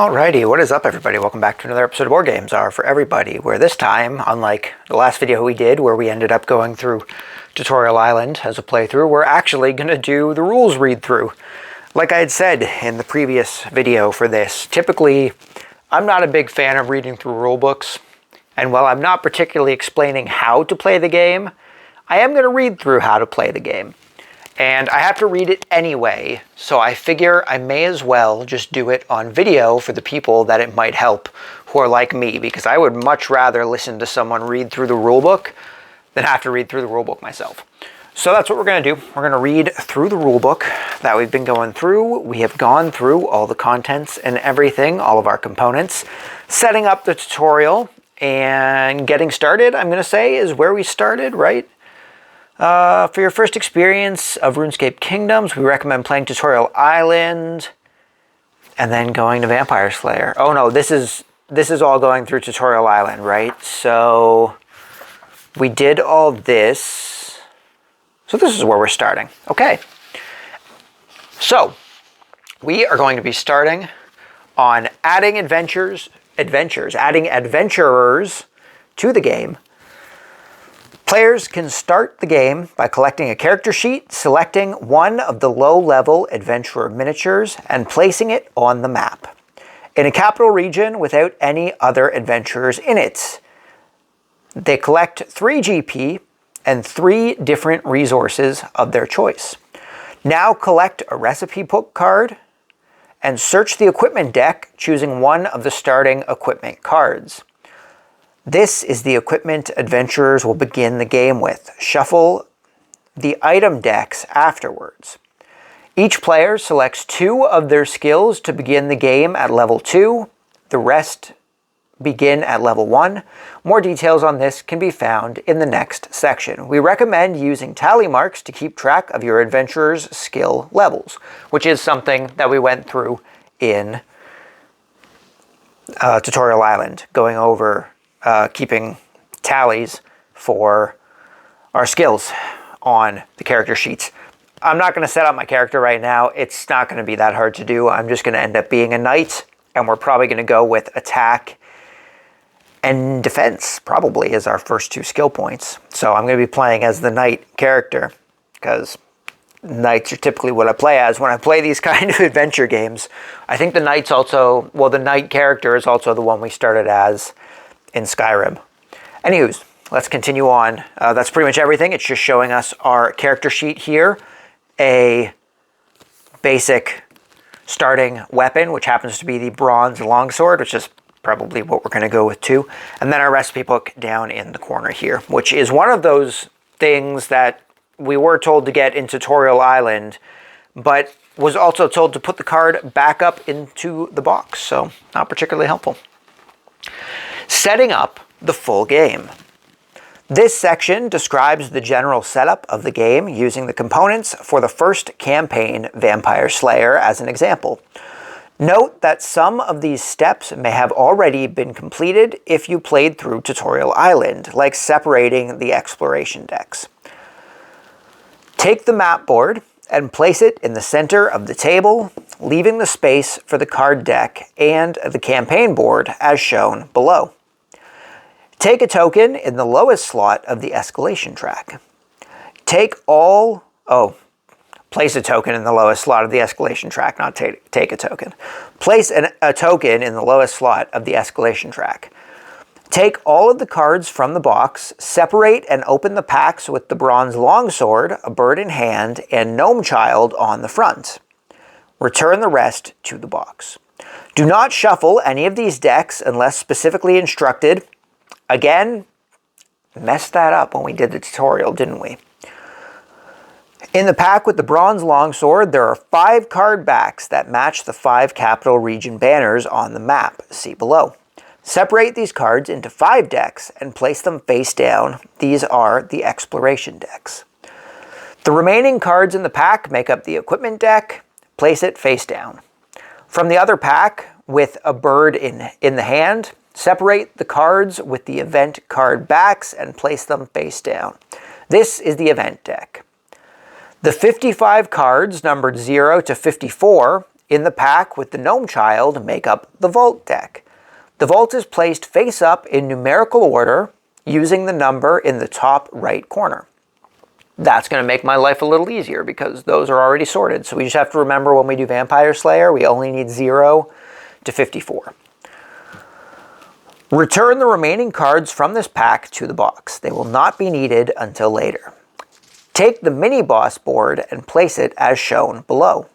Alrighty, what is up everybody? Welcome back to another episode of Board Games Are For Everybody, where this time, unlike the last video we did where we ended up going through Tutorial Island as a playthrough, we're actually going to do the rules read-through. Like I had said in the previous video for this, typically I'm not a big fan of reading through rulebooks, and while I'm not particularly explaining how to play the game, I am going to read through how to play the game. And I have to read it anyway, so I figure I may as well just do it on video for the people that it might help who are like me, because I would much rather listen to someone read through the rulebook than have to read through the rulebook myself. So that's what we're going to do. We're going to read through the rulebook that we've been going through. We have gone through all the contents and everything, all of our components, setting up the tutorial, and getting started, I'm going to say, is where we started, right? For your first experience of Runescape Kingdoms, we recommend playing Tutorial Island and then going to Vampire Slayer. Oh no, this is all going through Tutorial Island, right? So we did all this. So this is where we're starting. Okay. So we are going to be starting on adding adventurers to the game. Players can start the game by collecting a character sheet, selecting one of the low-level adventurer miniatures, and placing it on the map in a capital region without any other adventurers in it. They collect 3 GP and 3 different resources of their choice. Now collect a recipe book card and search the equipment deck, choosing one of the starting equipment cards. This is the equipment adventurers will begin the game with. Shuffle the item decks afterwards. Each player selects 2 of their skills to begin the game at level 2. The rest begin at level 1. More details on this can be found in the next section. We recommend using tally marks to keep track of your adventurer's skill levels, which is something that we went through in Tutorial Island, going over keeping tallies for our skills on the character sheets. I'm not going to set up my character right now. It's not going to be that hard to do. I'm just going to end up being a knight, and we're probably going to go with attack and defense, probably, as our first 2 skill points. So I'm going to be playing as the knight character, because knights are typically what I play as when I play these kind of adventure games. I think the knight's also, well, the knight character is also the one we started as in Skyrim. Anywho's, let's continue on. That's pretty much everything. It's just showing us our character sheet here, a basic starting weapon, which happens to be the bronze longsword, which is probably what we're going to go with too, and then our recipe book down in the corner here, which is one of those things that we were told to get in Tutorial Island, but was also told to put the card back up into the box, so not particularly helpful. Setting up the full game. This section describes the general setup of the game using the components for the first campaign, Vampire Slayer, as an example. Note that some of these steps may have already been completed if you played through Tutorial Island, like separating the exploration decks. Take the map board and place it in the center of the table, leaving the space for the card deck and the campaign board as shown below. Take a token in the lowest slot of the escalation track. Place a token in the lowest slot of the escalation track, not take a token. Place a token in the lowest slot of the escalation track. Take all of the cards from the box, separate and open the packs with the bronze longsword, a bird in hand, and gnome child on the front. Return the rest to the box. Do not shuffle any of these decks unless specifically instructed. Again, messed that up when we did the tutorial, didn't we? In the pack with the bronze longsword, there are 5 card backs that match the 5 capital region banners on the map. See below. Separate these cards into 5 decks and place them face down. These are the exploration decks. The remaining cards in the pack make up the equipment deck. Place it face down. From the other pack with a bird in the hand, separate the cards with the event card backs and place them face down. This is the event deck. The 55 cards numbered 0 to 54 in the pack with the Gnome Child make up the Vault deck. The Vault is placed face up in numerical order using the number in the top right corner. That's going to make my life a little easier because those are already sorted. So we just have to remember when we do Vampire Slayer, we only need 0 to 54. Return the remaining cards from this pack to the box. They will not be needed until later. Take the mini-boss board and place it as shown below.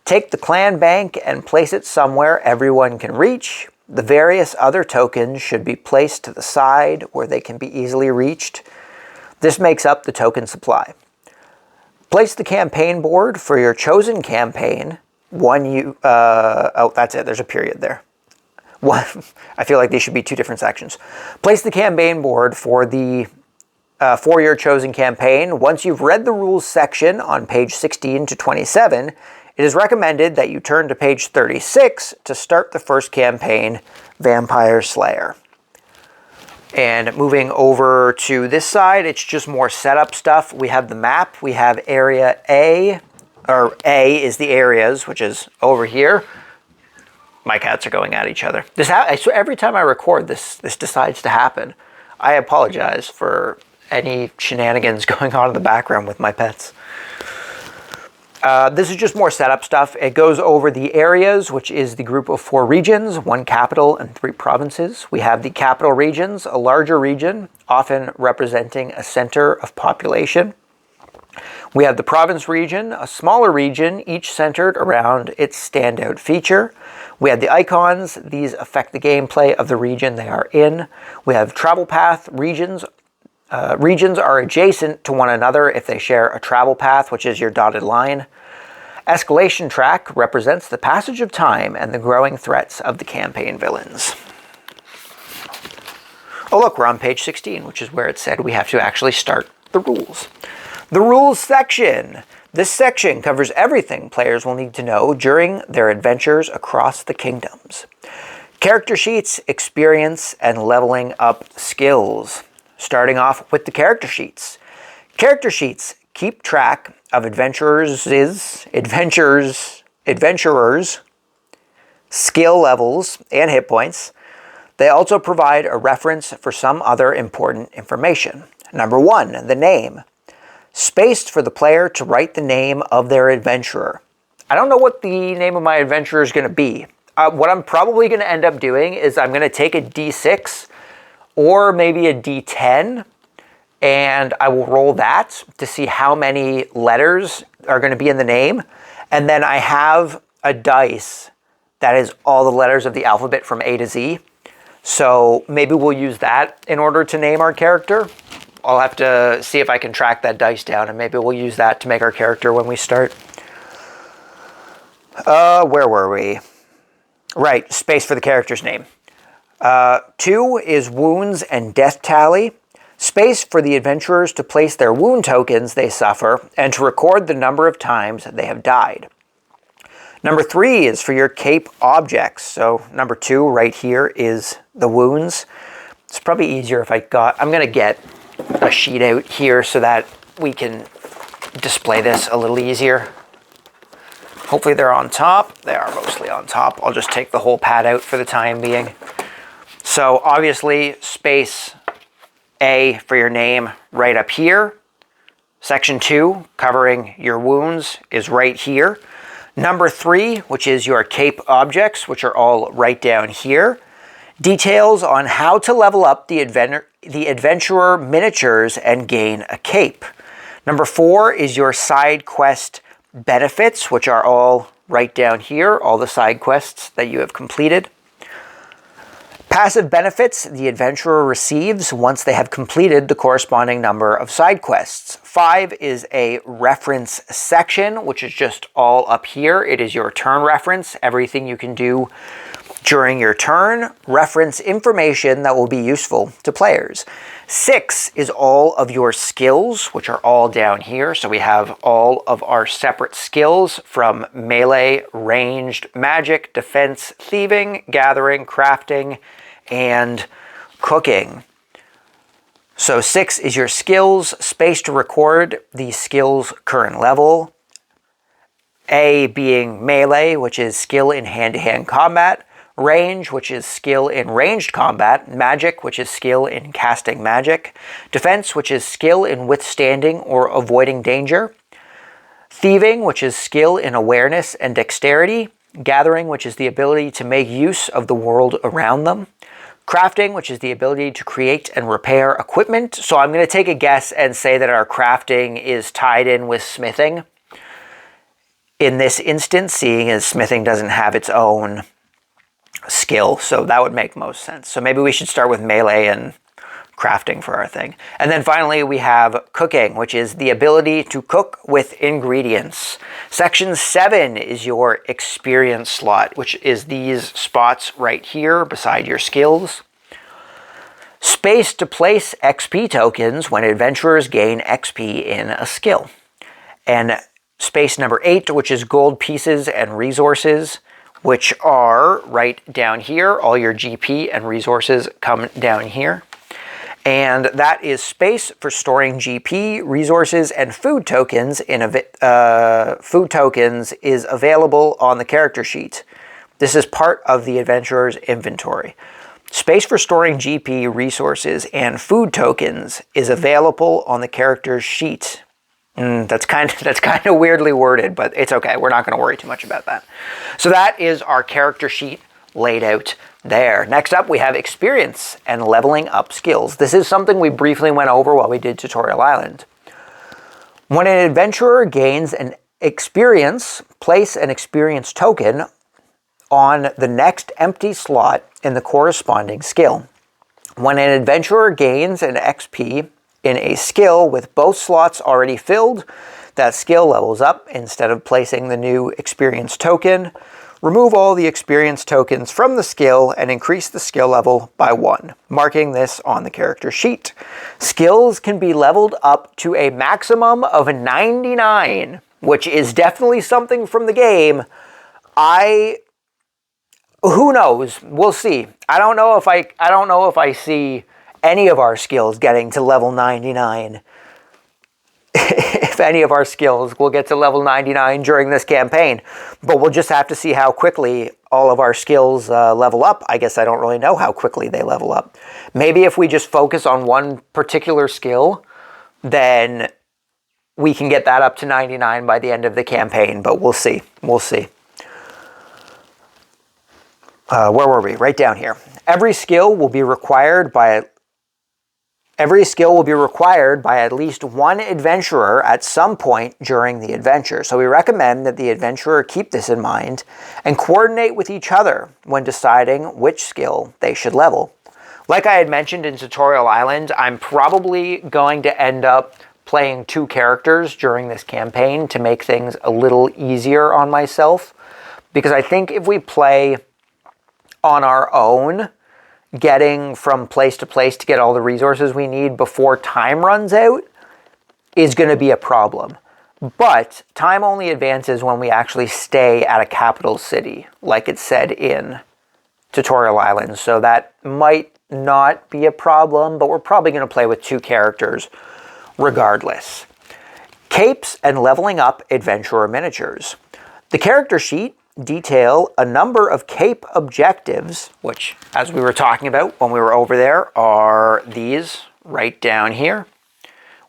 Take the clan bank and place it somewhere everyone can reach. The various other tokens should be placed to the side where they can be easily reached. This makes up the token supply. Place the campaign board for your chosen campaign. Oh, that's it. There's a period there. I feel like these should be two different sections. Place the campaign board for your chosen campaign. Once you've read the rules section on page 16 to 27, it is recommended that you turn to page 36 to start the first campaign, Vampire Slayer. And moving over to this side, it's just more setup stuff. We have the map. We have area A, or A is the areas, which is over here. My cats are going at each other. So every time I record, this decides to happen. I apologize for any shenanigans going on in the background with my pets. This is just more setup stuff. It goes over the areas, which is the group of 4 regions, 1 capital and 3 provinces. We have the capital regions, a larger region, often representing a center of population. We have the province region, a smaller region, each centered around its standout feature. We have the icons. These affect the gameplay of the region they are in. We have travel path regions. Regions are adjacent to one another if they share a travel path, which is your dotted line. Escalation track represents the passage of time and the growing threats of the campaign villains. Oh look, we're on page 16, which is where it said we have to actually start the rules. The rules section. This section covers everything players will need to know during their adventures across the kingdoms. Character sheets, experience, and leveling up skills. Starting off with the character sheets. Character sheets keep track of adventurers' skill levels and hit points. They also provide a reference for some other important information. Number 1, the name. Space for the player to write the name of their adventurer. I don't know what the name of my adventurer is going to be. What I'm probably going to end up doing is I'm going to take a D6 or maybe a D10, and I will roll that to see how many letters are going to be in the name. And then I have a dice that is all the letters of the alphabet from A to Z. So maybe we'll use that in order to name our character. I'll have to see if I can track that dice down, and maybe we'll use that to make our character when we start. Where were we? Right, space for the character's name. 2 is wounds and death tally. Space for the adventurers to place their wound tokens they suffer and to record the number of times they have died. Number 3 is for your cape objects. So number 2 right here is the wounds. It's probably easier if I'm going to get a sheet out here so that we can display this a little easier. Hopefully they're on top. They are mostly on top. I'll just take the whole pad out for the time being. So obviously space A for your name right up here. Section 2 covering your wounds is right here. Number 3, which is your cape objects, which are all right down here. Details on how to level up the adventurer miniatures and gain a cape. Number 4 is your side quest benefits, which are all right down here, all the side quests that you have completed. Passive benefits the adventurer receives once they have completed the corresponding number of side quests. 5 is a reference section, which is just all up here. It is your turn reference, everything you can do during your turn, reference information that will be useful to players. 6 is all of your skills, which are all down here. So we have all of our separate skills from melee, ranged, magic, defense, thieving, gathering, crafting, and cooking. So 6 is your skills, space to record the skill's current level. A being melee, which is skill in hand-to-hand combat, range, which is skill in ranged combat, magic, which is skill in casting magic, defense, which is skill in withstanding or avoiding danger, thieving, which is skill in awareness and dexterity, gathering, which is the ability to make use of the world around them, crafting, which is the ability to create and repair equipment. So I'm going to take a guess and say that our crafting is tied in with smithing in this instance, seeing as smithing doesn't have its own skill. So that would make most sense. So maybe we should start with melee and crafting for our thing. And then finally we have cooking, which is the ability to cook with ingredients. Section 7 is your experience slot, which is these spots right here beside your skills. Space to place XP tokens when adventurers gain XP in a skill. And space number 8, which is gold pieces and resources, which are right down here. All your GP and resources come down here. And that is space for storing GP, resources, and food tokens. Food tokens is available on the character sheet. This is part of the adventurer's inventory. Space for storing GP, resources, and food tokens is available on the character's sheet. That's kind of weirdly worded, but it's okay. We're not going to worry too much about that. So that is our character sheet laid out there. Next up, we have experience and leveling up skills. This is something we briefly went over while we did Tutorial Island. When an adventurer gains an experience, place an experience token on the next empty slot in the corresponding skill. When an adventurer gains an XP in a skill with both slots already filled, that skill levels up. Instead of placing the new experience token, remove all the experience tokens from the skill and increase the skill level by 1, marking this on the character sheet. Skills can be leveled up to a maximum of 99, which is definitely something from the game. Who knows? We'll see. I don't know if I see any of our skills getting to level 99. If any of our skills will get to level 99 during this campaign. But we'll just have to see how quickly all of our skills level up. I guess I don't really know how quickly they level up. Maybe if we just focus on one particular skill, then we can get that up to 99 by the end of the campaign. But we'll see. We'll see. Where were we? Right down here. Every skill will be required by at least one adventurer at some point during the adventure. So we recommend that the adventurer keep this in mind and coordinate with each other when deciding which skill they should level. Like I had mentioned in Tutorial Island, I'm probably going to end up playing 2 characters during this campaign to make things a little easier on myself. Because I think if we play on our own, getting from place to place to get all the resources we need before time runs out is going to be a problem. But time only advances when we actually stay at a capital city, like it said in Tutorial Island. So that might not be a problem, but we're probably going to play with 2 characters regardless. Capes and leveling up adventurer miniatures. The character sheet detail a number of cape objectives, which, as we were talking about when we were over there, are these right down here,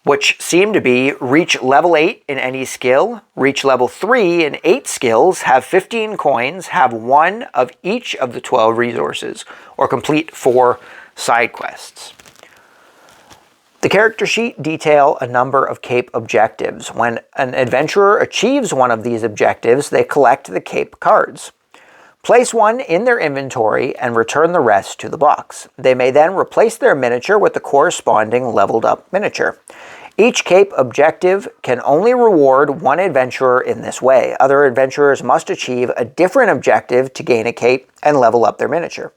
which seem to be reach level 8 in any skill, reach level 3 in 8 skills, have 15 coins, have 1 of each of the 12 resources, or complete 4 side quests. The character sheet detail a number of cape objectives. When an adventurer achieves one of these objectives, they collect the cape cards. Place one in their inventory and return the rest to the box. They may then replace their miniature with the corresponding leveled up miniature. Each cape objective can only reward one adventurer in this way. Other adventurers must achieve a different objective to gain a cape and level up their miniature.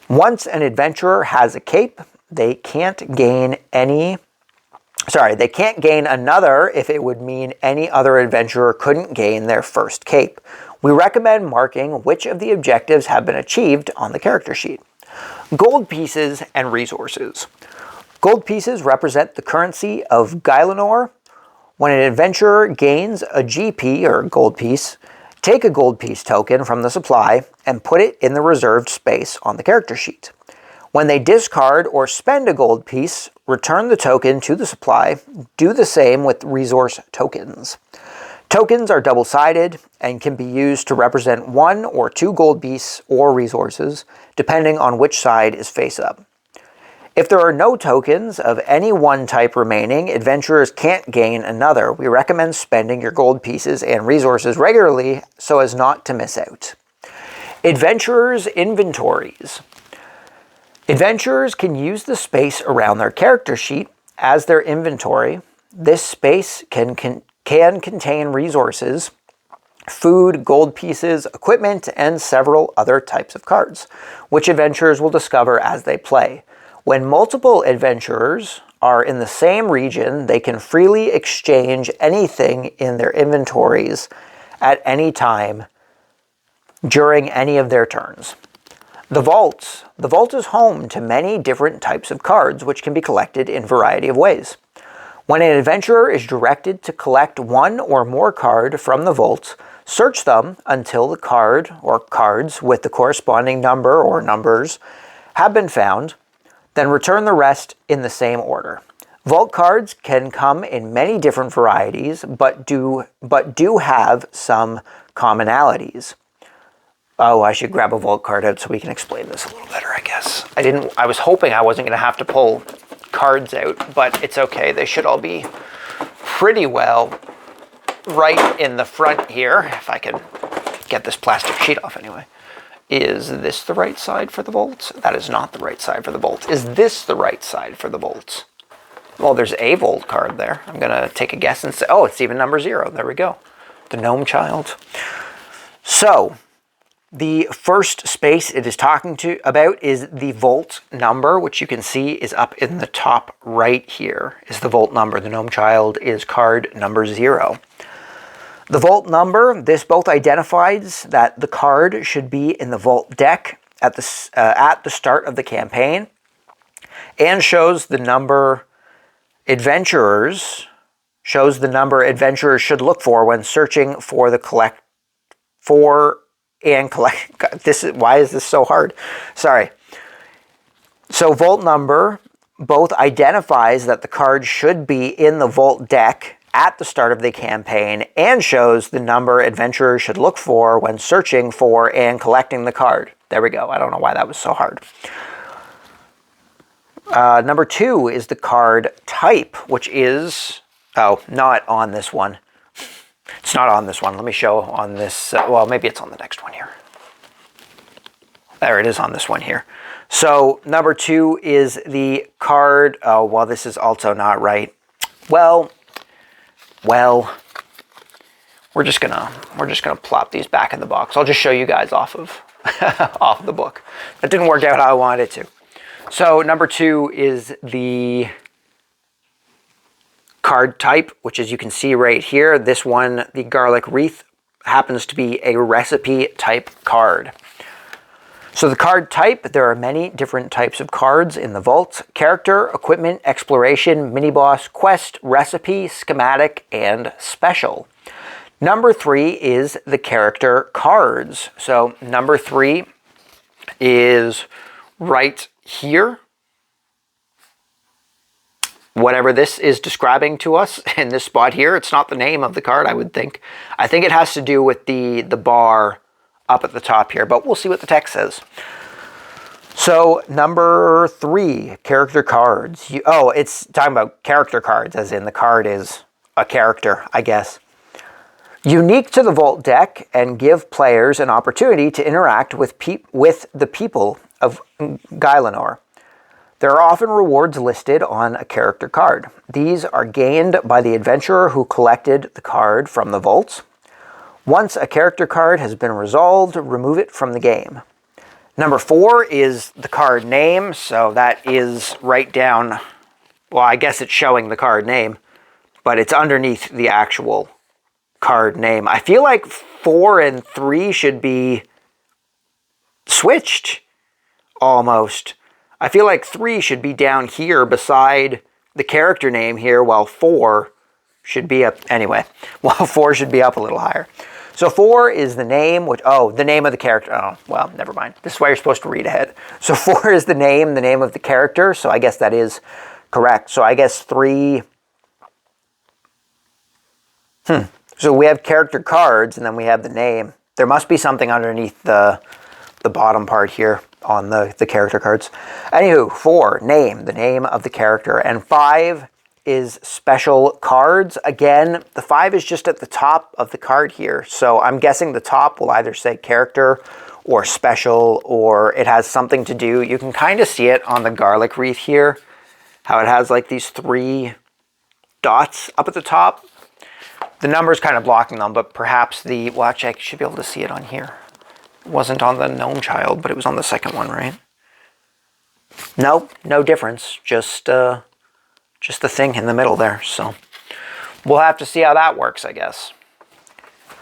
Once an adventurer has a cape, they can't gain another if it would mean any other adventurer couldn't gain their first cape. We recommend marking which of the objectives have been achieved on the character sheet. Gold pieces and resources. Gold pieces represent the currency of Gailanor. When an adventurer gains a GP or gold piece, take a gold piece token from the supply and put it in the reserved space on the character sheet. When they discard or spend a gold piece, return the token to the supply. Do the same with resource tokens. Tokens are double-sided and can be used to represent 1 or 2 gold pieces or resources, depending on which side is face-up. If there are no tokens of any one type remaining, adventurers can't gain another. We recommend spending your gold pieces and resources regularly so as not to miss out. Adventurers' inventories. Adventurers can use the space around their character sheet as their inventory. This space can contain resources, food, gold pieces, equipment, and several other types of cards, which adventurers will discover as they play. When multiple adventurers are in the same region, they can freely exchange anything in their inventories at any time during any of their turns. The vaults. The vault is home to many different types of cards, which can be collected in a variety of ways. When an adventurer is directed to collect one or more cards from the vault, search them until the card or cards with the corresponding number or numbers have been found, then return the rest in the same order. Vault cards can come in many different varieties, but do have some commonalities. Oh, I should grab a vault card out so we can explain this a little better, I guess. I was hoping I wasn't going to have to pull cards out, but it's okay. They should all be pretty well right in the front here, if I can get this plastic sheet off anyway. Is this the right side for the vault? That is not the right side for the vault. Is this the right side for the vault? Well, there's a vault card there. I'm going to take a guess and say, oh, it's even number 0. There we go. The gnome child. So, the first space it is talking about is the vault number, which you can see is up in the top right here, is the vault number. The gnome child is card number 0. The vault number, this both identifies that the card should be in the vault deck at the start of the campaign and shows the number adventurers should look for when searching for the why is this so hard? Sorry. So vault number both identifies that the card should be in the vault deck at the start of the campaign and shows the number adventurers should look for when searching for and collecting the card. There we go. I don't know why that was so hard. Number 2 is the card type, which is, not on this one. It's not on this one. Let me show on this. Well, maybe it's on the next one here. There it is on this one here. So number 2 is the card. Oh, well, this is also not right. Well, we're just gonna plop these back in the box. I'll just show you guys off of off the book. That didn't work out how I wanted it to. So number 2 is the card type, which as you can see right here, this one, the garlic wreath, happens to be a recipe type card. So the card type, there are many different types of cards in the vault: character, equipment, exploration, mini-boss, quest, recipe, schematic, and special. Number 3 is the character cards. So number 3 is right here. Whatever this is describing to us in this spot here, it's not the name of the card, I would think. I think it has to do with the bar up at the top here, but we'll see what the text says. So number 3, character cards. It's talking about character cards, as in the card is a character, I guess. Unique to the vault deck and give players an opportunity to interact with the people of Guylenor. There are often rewards listed on a character card. These are gained by the adventurer who collected the card from the vaults. Once a character card has been resolved, remove it from the game. Number 4 is the card name, so that is right down, well, I guess it's showing the card name, but it's underneath the actual card name. I feel like 4 and 3 should be switched, almost. I feel like 3 should be down here beside the character name here, while 4 should be up anyway. Well, 4 should be up a little higher. So 4 is the name, which, oh, the name of the character. Oh, well, never mind. This is why you're supposed to read ahead. So 4 is the name of the character. So I guess that is correct. So I guess 3. So we have character cards, and then we have the name. There must be something underneath the bottom part here on the character cards. Anywho, 4, name, the name of the character. And 5 is special cards. Again, the 5 is just at the top of the card here. So I'm guessing the top will either say character or special, or it has something to do. You can kind of see it on the garlic wreath here, how it has like these 3 dots up at the top. The number's kind of blocking them, but perhaps the, well, actually I should be able to see it on here. It wasn't on the gnome child, but it was on the second one, right? Nope, no difference. Just the thing in the middle there. So we'll have to see how that works, I guess.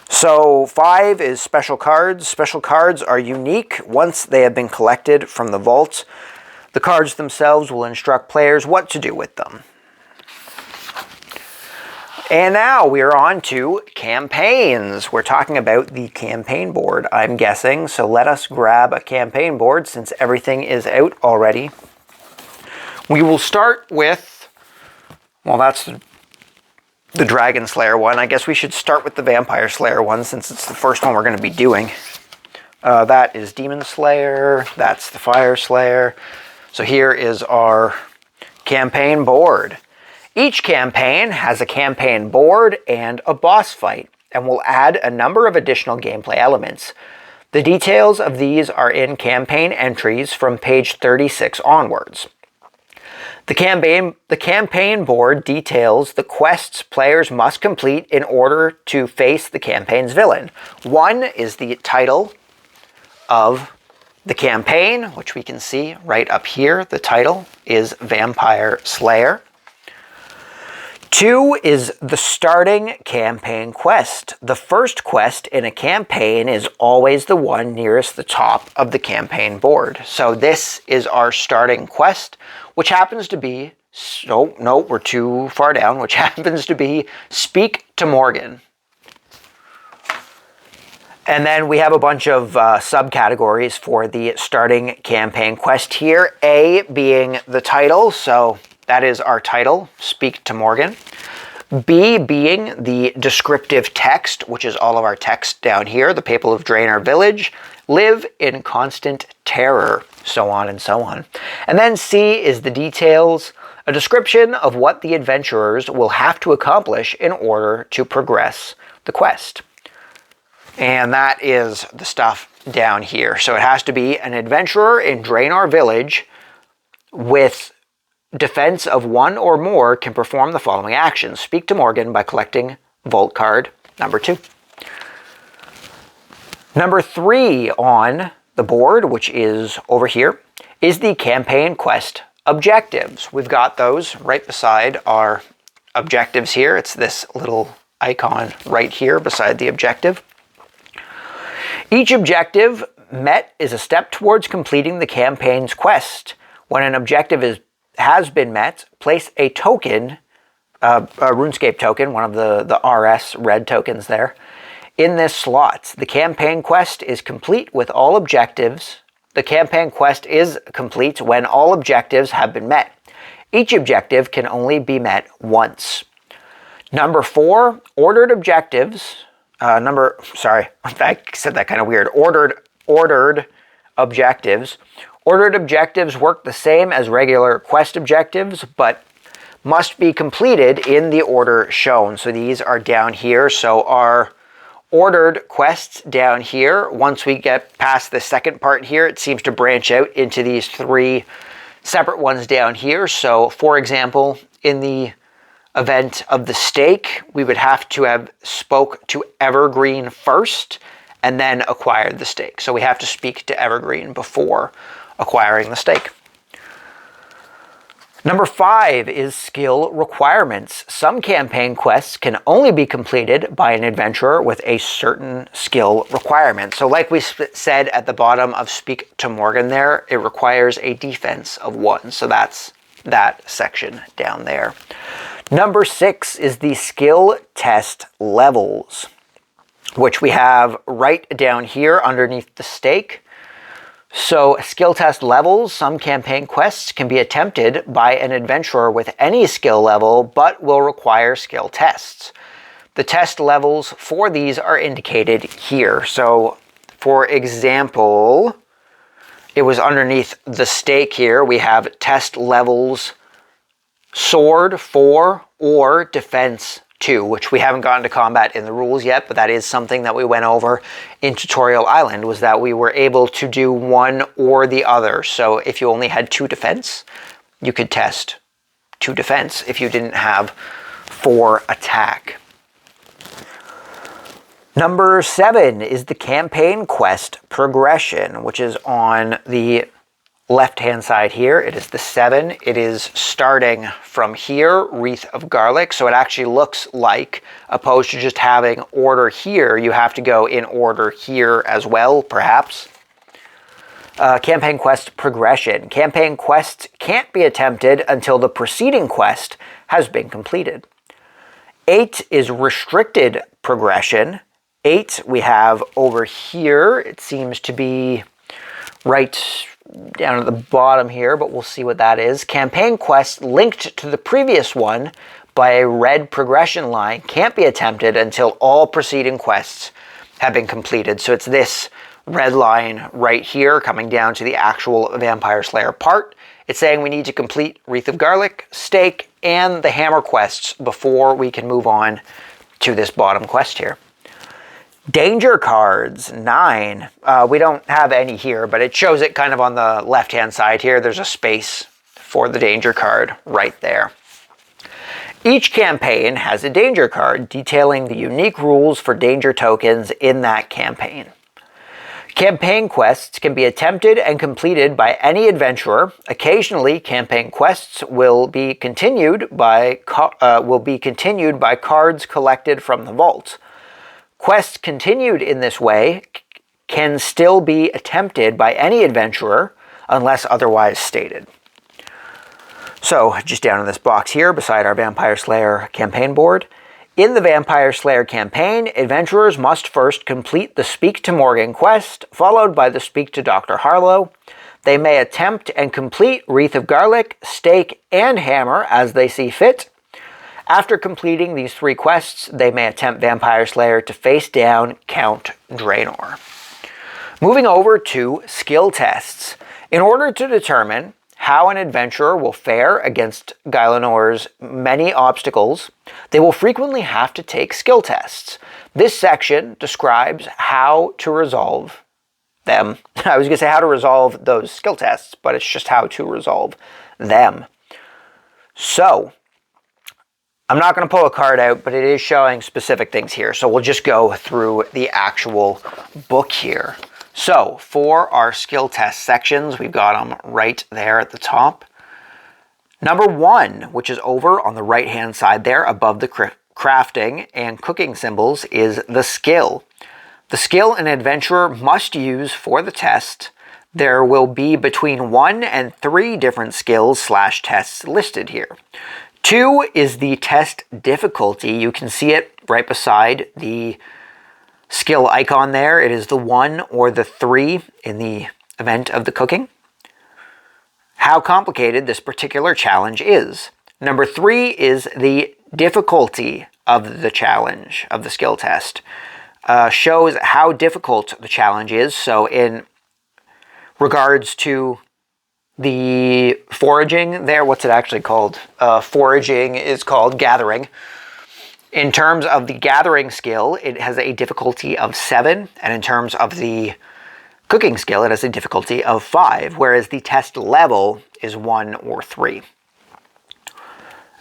So 5 is special cards. Special cards are unique once they have been collected from the vault. The cards themselves will instruct players what to do with them. And now we are on to campaigns. We're talking about the campaign board, I'm guessing. So let us grab a campaign board since everything is out already. We will start with, well, that's the Dragon Slayer one. I guess we should start with the Vampire Slayer one since it's the first one we're going to be doing. That is Demon Slayer. That's the Fire Slayer. So here is our campaign board. Each campaign has a campaign board and a boss fight, and will add a number of additional gameplay elements. The details of these are in campaign entries from page 36 onwards. The campaign board details the quests players must complete in order to face the campaign's villain. 1 is the title of the campaign, which we can see right up here. The title is Vampire Slayer. 2 is the starting campaign quest. The first quest in a campaign is always the one nearest the top of the campaign board. So this is our starting quest, which happens to be, no, we're too far down, which happens to be Speak to Morgan. And then we have a bunch of subcategories for the starting campaign quest here. A being the title, so that is our title, Speak to Morgan. B being the descriptive text, which is all of our text down here. The people of Draenor Village live in constant terror, so on and so on. And then C is the details, a description of what the adventurers will have to accomplish in order to progress the quest. And that is the stuff down here. So it has to be an adventurer in Draenor Village with defense of 1 or more can perform the following actions. Speak to Morgan by collecting Vault card number 2. Number 3 on the board, which is over here, is the campaign quest objectives. We've got those right beside our objectives here. It's this little icon right here beside the objective. Each objective met is a step towards completing the campaign's quest. When an objective has been met, place a token, a RuneScape token, one of the RS red tokens there, in this slot. The campaign quest is complete with all objectives. The campaign quest is complete when all objectives have been met. Each objective can only be met once. Number 4, ordered objectives. Sorry, I said that kind of weird. Ordered objectives. Ordered objectives work the same as regular quest objectives, but must be completed in the order shown. So these are down here. So our ordered quests down here, once we get past the second part here, it seems to branch out into these 3 separate ones down here. So for example, in the event of the stake, we would have to have spoke to Evergreen first and then acquired the stake. So we have to speak to Evergreen before acquiring the stake. Number 5 is skill requirements. Some campaign quests can only be completed by an adventurer with a certain skill requirement. So like we said at the bottom of Speak to Morgan there, it requires a defense of 1. So that's that section down there. Number 6 is the skill test levels, which we have right down here underneath the stake. So skill test levels, some campaign quests can be attempted by an adventurer with any skill level, but will require skill tests. The test levels for these are indicated here. So for example, it was underneath the stake here. We have test levels sword 4 or defense 2, which we haven't gotten to combat in the rules yet, but that is something that we went over in Tutorial Island, was that we were able to do one or the other. So if you only had 2 defense, you could test 2 defense if you didn't have 4 attack. Number 7 is the campaign quest progression, which is on the left-hand side here. It is the 7. It is starting from here, Wreath of Garlic. So it actually looks like, opposed to just having order here, you have to go in order here as well, perhaps. Campaign quest progression. Campaign quests can't be attempted until the preceding quest has been completed. 8 is restricted progression. 8 we have over here. It seems to be right down at the bottom here, but we'll see what that is. Campaign quests linked to the previous one by a red progression line can't be attempted until all preceding quests have been completed. So it's this red line right here coming down to the actual Vampire Slayer part. It's saying we need to complete Wreath of Garlic, Stake, and the Hammer quests before we can move on to this bottom quest here. Danger cards, 9. We don't have any here, but it shows it kind of on the left-hand side here. There's a space for the danger card right there. Each campaign has a danger card detailing the unique rules for danger tokens in that campaign. Campaign quests can be attempted and completed by any adventurer. Occasionally, campaign quests will be continued by cards collected from the vault. Quests continued in this way can still be attempted by any adventurer unless otherwise stated. So, just down in this box here beside our Vampire Slayer campaign board. In the Vampire Slayer campaign, adventurers must first complete the Speak to Morgan quest, followed by the Speak to Dr. Harlow. They may attempt and complete Wreath of Garlic, Stake, and Hammer as they see fit. After completing these 3 quests, they may attempt Vampire Slayer to face down Count Draenor. Moving over to skill tests. In order to determine how an adventurer will fare against Gailenor's many obstacles, they will frequently have to take skill tests. This section describes how to resolve them. I was going to say how to resolve those skill tests, but it's just how to resolve them. So, I'm not going to pull a card out, but it is showing specific things here. So we'll just go through the actual book here. So for our skill test sections, we've got them right there at the top. Number 1, which is over on the right-hand side there above the crafting and cooking symbols, is the skill. The skill an adventurer must use for the test. There will be between 1 and 3 different skills/tests listed here. 2 is the test difficulty. You can see it right beside the skill icon there. It is the 1 or the 3 in the event of the cooking. How complicated this particular challenge is. Number 3 is the difficulty of the challenge, of the skill test. Shows how difficult the challenge is. So in regards to the foraging there, what's it actually called? Foraging is called gathering. In terms of the gathering skill, it has a difficulty of 7, and in terms of the cooking skill, it has a difficulty of 5, whereas the test level is 1 or 3.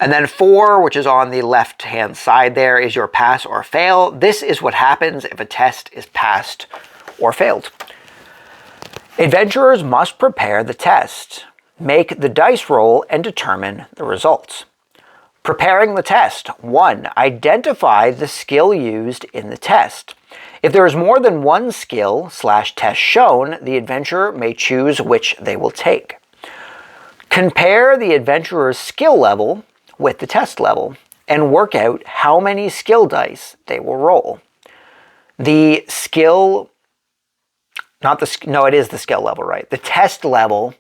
And then 4, which is on the left-hand side there, is your pass or fail. This is what happens if a test is passed or failed. Adventurers must prepare the test, make the dice roll, and determine the results. Preparing the test. 1. Identify the skill used in the test. If there is more than one skill/test shown, the adventurer may choose which they will take. Compare the adventurer's skill level with the test level and work out how many skill dice they will roll. The skill, it is the skill level, right? The test level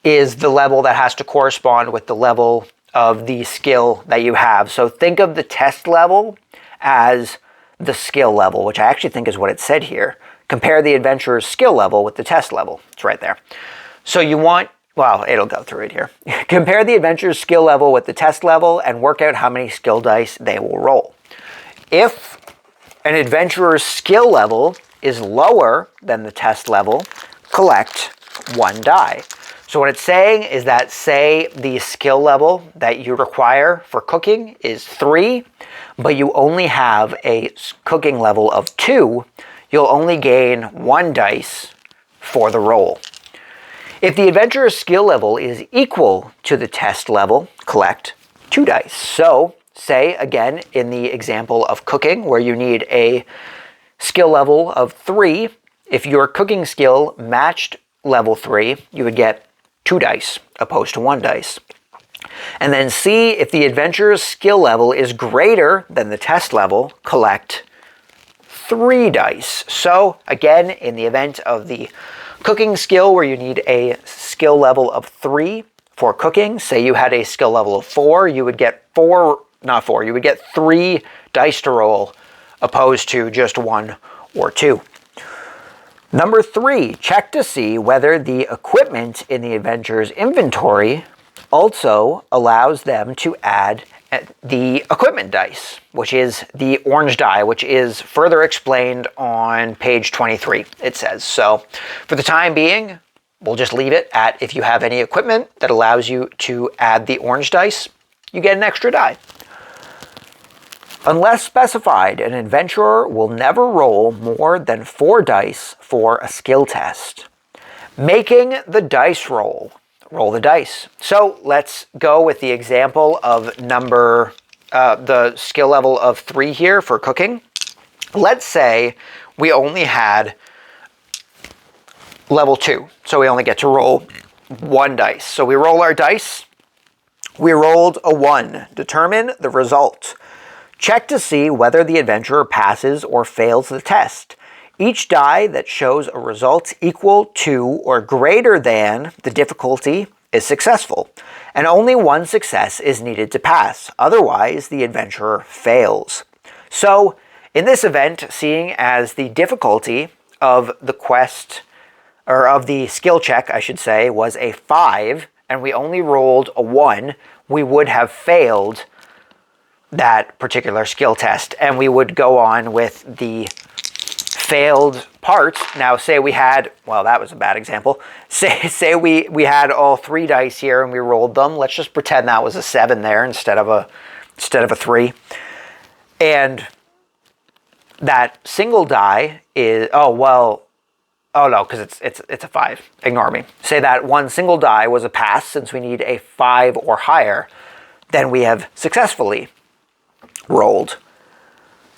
is the level that has to correspond with the level of the skill that you have. So think of the test level as the skill level, which I actually think is what it said here. Compare the adventurer's skill level with the test level. It's right there. So you want, well, it'll go through it here. Compare the adventurer's skill level with the test level and work out how many skill dice they will roll. If an adventurer's skill level is lower than the test level, collect 1 die. So what it's saying is that, say the skill level that you require for cooking is 3, but you only have a cooking level of 2, you'll only gain 1 dice for the roll. If the adventurer's skill level is equal to the test level, collect 2 dice. So, say again in the example of cooking where you need a skill level of 3, if your cooking skill matched level 3, you would get 2 dice opposed to 1 dice. And then see if the adventurer's skill level is greater than the test level, collect 3 dice. So again, in the event of the cooking skill where you need a skill level of 3 for cooking, say you had a skill level of 4, you would get 3 dice to roll opposed to just 1 or 2. Number 3, check to see whether the equipment in the adventurer's inventory also allows them to add the equipment dice, which is the orange die, which is further explained on page 23, it says. So for the time being, we'll just leave it at if you have any equipment that allows you to add the orange dice, you get an extra die. Unless specified, an adventurer will never roll more than 4 dice for a skill test. Making the dice roll. Roll the dice. So let's go with the example of the skill level of 3 here for cooking. Let's say we only had level 2, so we only get to roll 1 dice. So we roll our dice. We rolled a 1. Determine the result. Check to see whether the adventurer passes or fails the test. Each die that shows a result equal to or greater than the difficulty is successful, and only 1 success is needed to pass. Otherwise, the adventurer fails. So, in this event, seeing as the difficulty of the quest, or of the skill check, I should say, was a 5, and we only rolled a 1, we would have failed that particular skill test, and we would go on with the failed parts. Now, say we had, well, that was a bad example. Say we had all 3 dice here and we rolled them. Let's just pretend that was a 7 there instead of a 3. And that single die is, oh no, because it's a 5. Ignore me. Say that one single die was a pass since we need a 5 or higher. Then we have successfully rolled.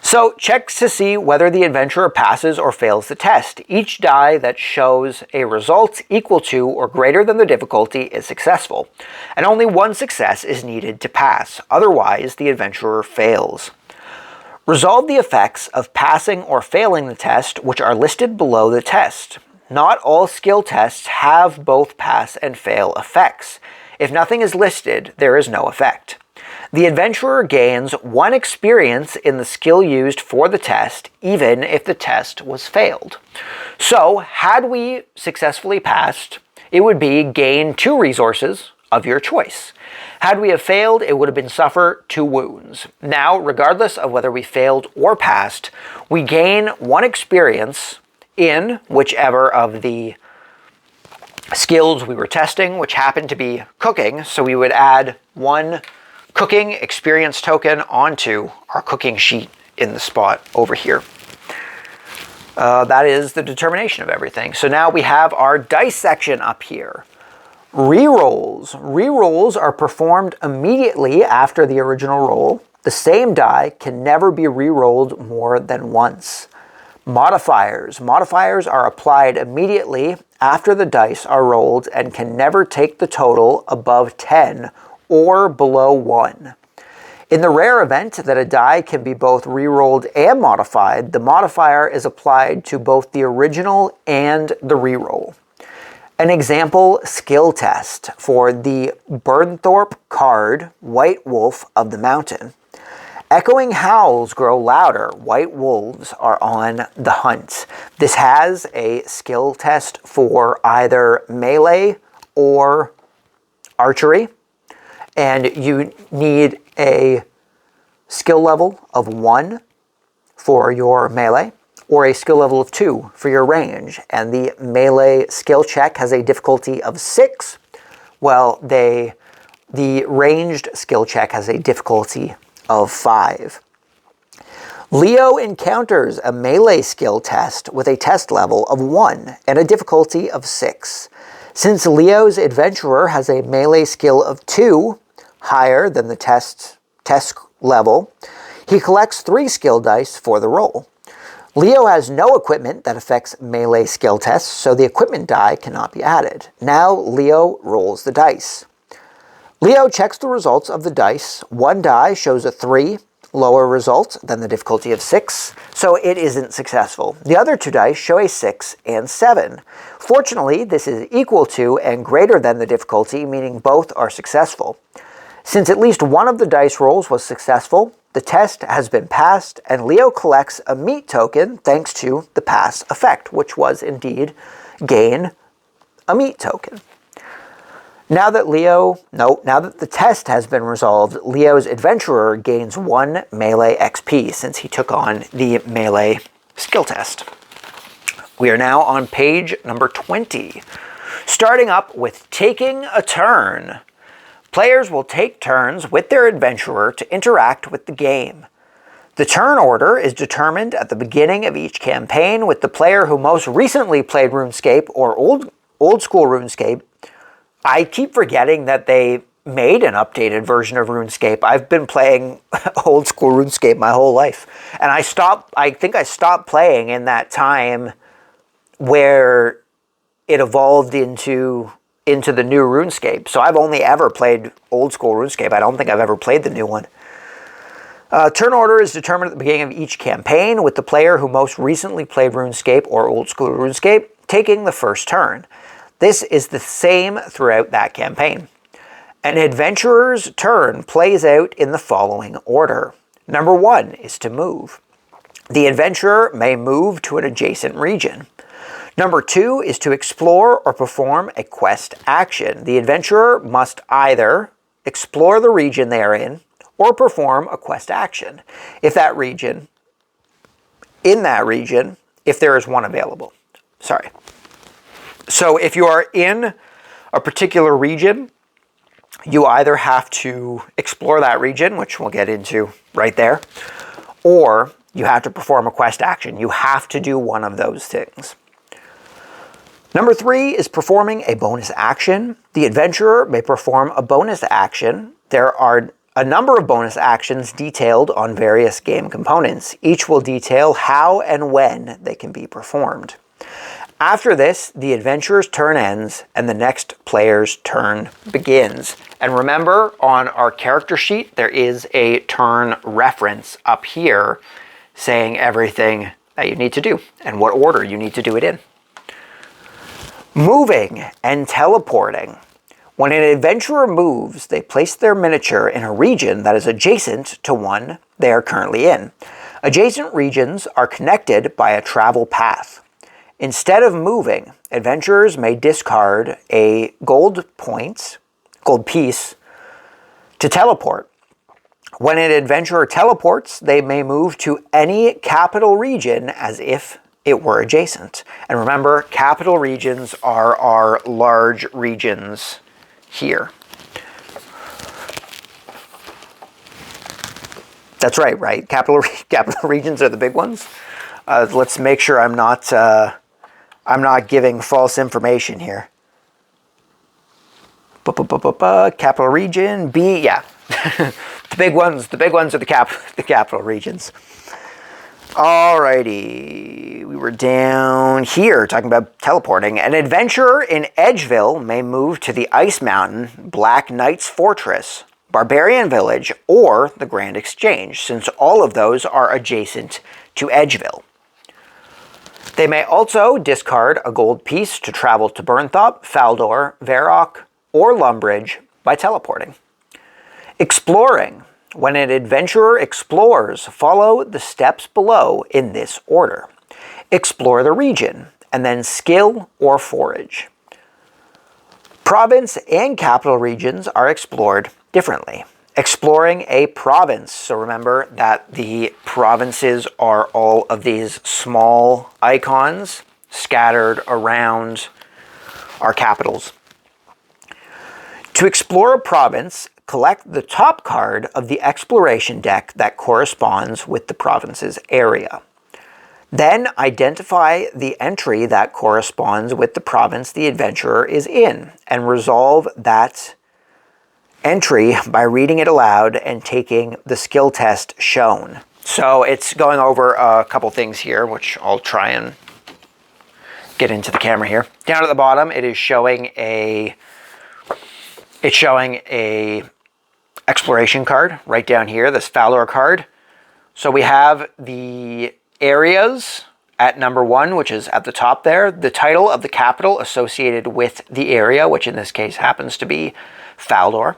So check to see whether the adventurer passes or fails the test. Each die that shows a result equal to or greater than the difficulty is successful, and only 1 success is needed to pass. Otherwise, the adventurer fails. Resolve the effects of passing or failing the test, which are listed below the test. Not all skill tests have both pass and fail effects. If nothing is listed, there is no effect. The adventurer gains 1 experience in the skill used for the test, even if the test was failed. So, had we successfully passed, it would be gain 2 resources of your choice. Had we have failed, it would have been suffer 2 wounds. Now, regardless of whether we failed or passed, we gain 1 experience in whichever of the skills we were testing, which happened to be cooking, so we would add 1 cooking experience token onto our cooking sheet in the spot over here. That is the determination of everything. So now we have our dice section up here. Rerolls. Rerolls are performed immediately after the original roll. The same die can never be rerolled more than once. Modifiers. Modifiers are applied immediately after the dice are rolled and can never take the total above 10 or below 1. In the rare event that a die can be both rerolled and modified, the modifier is applied to both the original and the reroll. An example skill test for the Burnthorpe card, White Wolf of the Mountain. Echoing howls grow louder. White wolves are on the hunt. This has a skill test for either melee or archery, and you need a skill level of 1 for your melee or a skill level of 2 for your range, and the melee skill check has a difficulty of 6, while the ranged skill check has a difficulty of 5. Leo encounters a melee skill test with a test level of 1 and a difficulty of 6. Since Leo's adventurer has a melee skill of 2, higher than the test level, he collects 3 skill dice for the roll. Leo has no equipment that affects melee skill tests, so the equipment die cannot be added. Now Leo rolls the dice. Leo checks the results of the dice. One die shows a 3, lower result than the difficulty of 6, so it isn't successful. The other 2 dice show a 6 and 7. Fortunately, this is equal to and greater than the difficulty, meaning both are successful. Since at least one of the dice rolls was successful, the test has been passed, and Leo collects a meat token thanks to the pass effect, which was indeed gain a meat token. Now that the test has been resolved, Leo's adventurer gains 1 melee XP since he took on the melee skill test. We are now on page number 20, starting up with taking a turn. Players will take turns with their adventurer to interact with the game. The turn order is determined at the beginning of each campaign, with the player who most recently played RuneScape or old school RuneScape. I keep forgetting that they made an updated version of RuneScape. I've been playing old school RuneScape my whole life, and I think I stopped playing in that time where it evolved into the new RuneScape. So I've only ever played old school RuneScape. I don't think I've ever played the new one. Turn order is determined at the beginning of each campaign, with the player who most recently played RuneScape or old school RuneScape taking the first turn. This is the same throughout that campaign. An adventurer's turn plays out in the following order. Number 1 is to move. The adventurer may move to an adjacent region. Number 2 is to explore or perform a quest action. The adventurer must either explore the region they are in or perform a quest action in that region, if there is one available. Sorry. So if you are in a particular region, you either have to explore that region, which we'll get into right there, or you have to perform a quest action. You have to do one of those things. Number 3 is performing a bonus action. The adventurer may perform a bonus action. There are a number of bonus actions detailed on various game components. Each will detail how and when they can be performed. After this, the adventurer's turn ends and the next player's turn begins. And remember, on our character sheet, there is a turn reference up here saying everything that you need to do and what order you need to do it in. Moving and teleporting. When an adventurer moves, they place their miniature in a region that is adjacent to one they are currently in. Adjacent regions are connected by a travel path. Instead of moving, adventurers may discard a gold piece to teleport. When an adventurer teleports, they may move to any capital region as if it were adjacent. And remember, capital regions are our large regions here. That's right? Capital regions are the big ones. Let's make sure I'm not giving false information here. Capital region B, yeah. The big ones are the capital regions. Alrighty, we were down here talking about teleporting. An adventurer in Edgeville may move to the Ice Mountain, Black Knight's Fortress, Barbarian Village, or the Grand Exchange, since all of those are adjacent to Edgeville. They may also discard a gold piece to travel to Burnthop, Faldor, Varrock, or Lumbridge by teleporting. Exploring. When an adventurer explores, follow the steps below in this order. Explore the region, and then skill or forage. Province and capital regions are explored differently. Exploring a province. So remember that the provinces are all of these small icons scattered around our capitals. To explore a province, collect the top card of the exploration deck that corresponds with the province's area. Then identify the entry that corresponds with the province the adventurer is in, and resolve that entry by reading it aloud and taking the skill test shown. So it's going over a couple things here, which I'll try and get into the camera here. Down at the bottom, it is showing a exploration card right down here, this Faldor card. So we have the areas at number 1, which is at the top there, the title of the capital associated with the area, which in this case happens to be Faldor.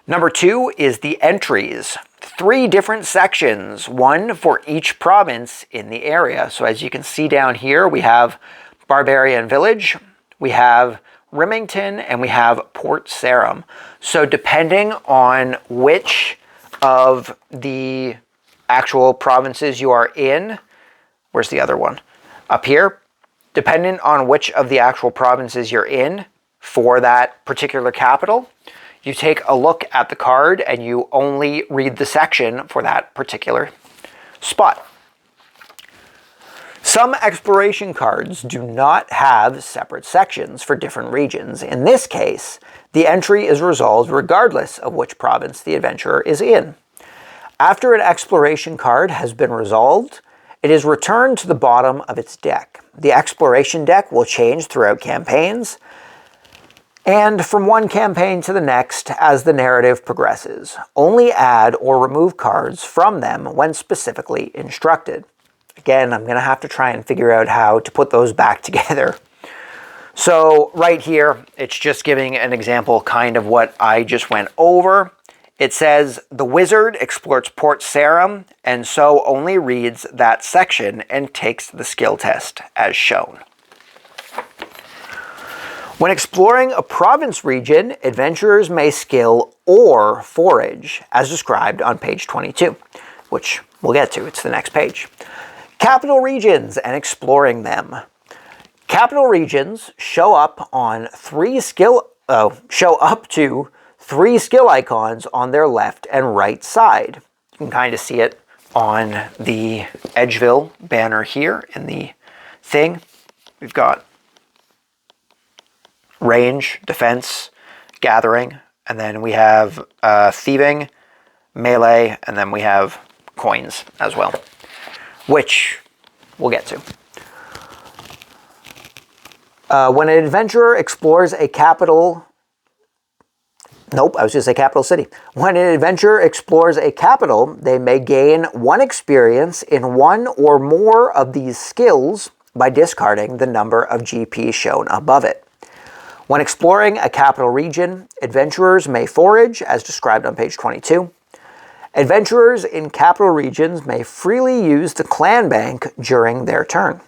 Number 2 is the entries, 3 different sections, 1 for each province in the area. So as you can see down here, we have Barbarian Village, we have Remington, and we have Port Sarum. So depending on which of the actual provinces you are in, where's the other one? Up here. Depending on which of the actual provinces you're in for that particular capital, you take a look at the card and you only read the section for that particular spot. Some exploration cards do not have separate sections for different regions. In this case, the entry is resolved regardless of which province the adventurer is in. After an exploration card has been resolved, it is returned to the bottom of its deck. The exploration deck will change throughout campaigns and from one campaign to the next as the narrative progresses. Only add or remove cards from them when specifically instructed. Again, I'm going to have to try and figure out how to put those back together. So right here, it's just giving an example kind of what I just went over. It says, the wizard explores Port Sarum and so only reads that section and takes the skill test as shown. When exploring a province region, adventurers may skill or forage, as described on page 22, which we'll get to. It's the next page. Capital regions and exploring them. Capital regions show up to 3 skill icons on their left and right side. You can kind of see it on the Edgeville banner here in the thing. We've got range, defense, gathering, and then we have thieving, melee, and then we have coins as well, which we'll get to. When an adventurer explores a capital... Nope, I was going to say capital city. When an adventurer explores a capital, they may gain 1 experience in 1 or more of these skills by discarding the number of GP shown above it. When exploring a capital region, adventurers may forage, as described on page 22. Adventurers in capital regions may freely use the clan bank during their turn.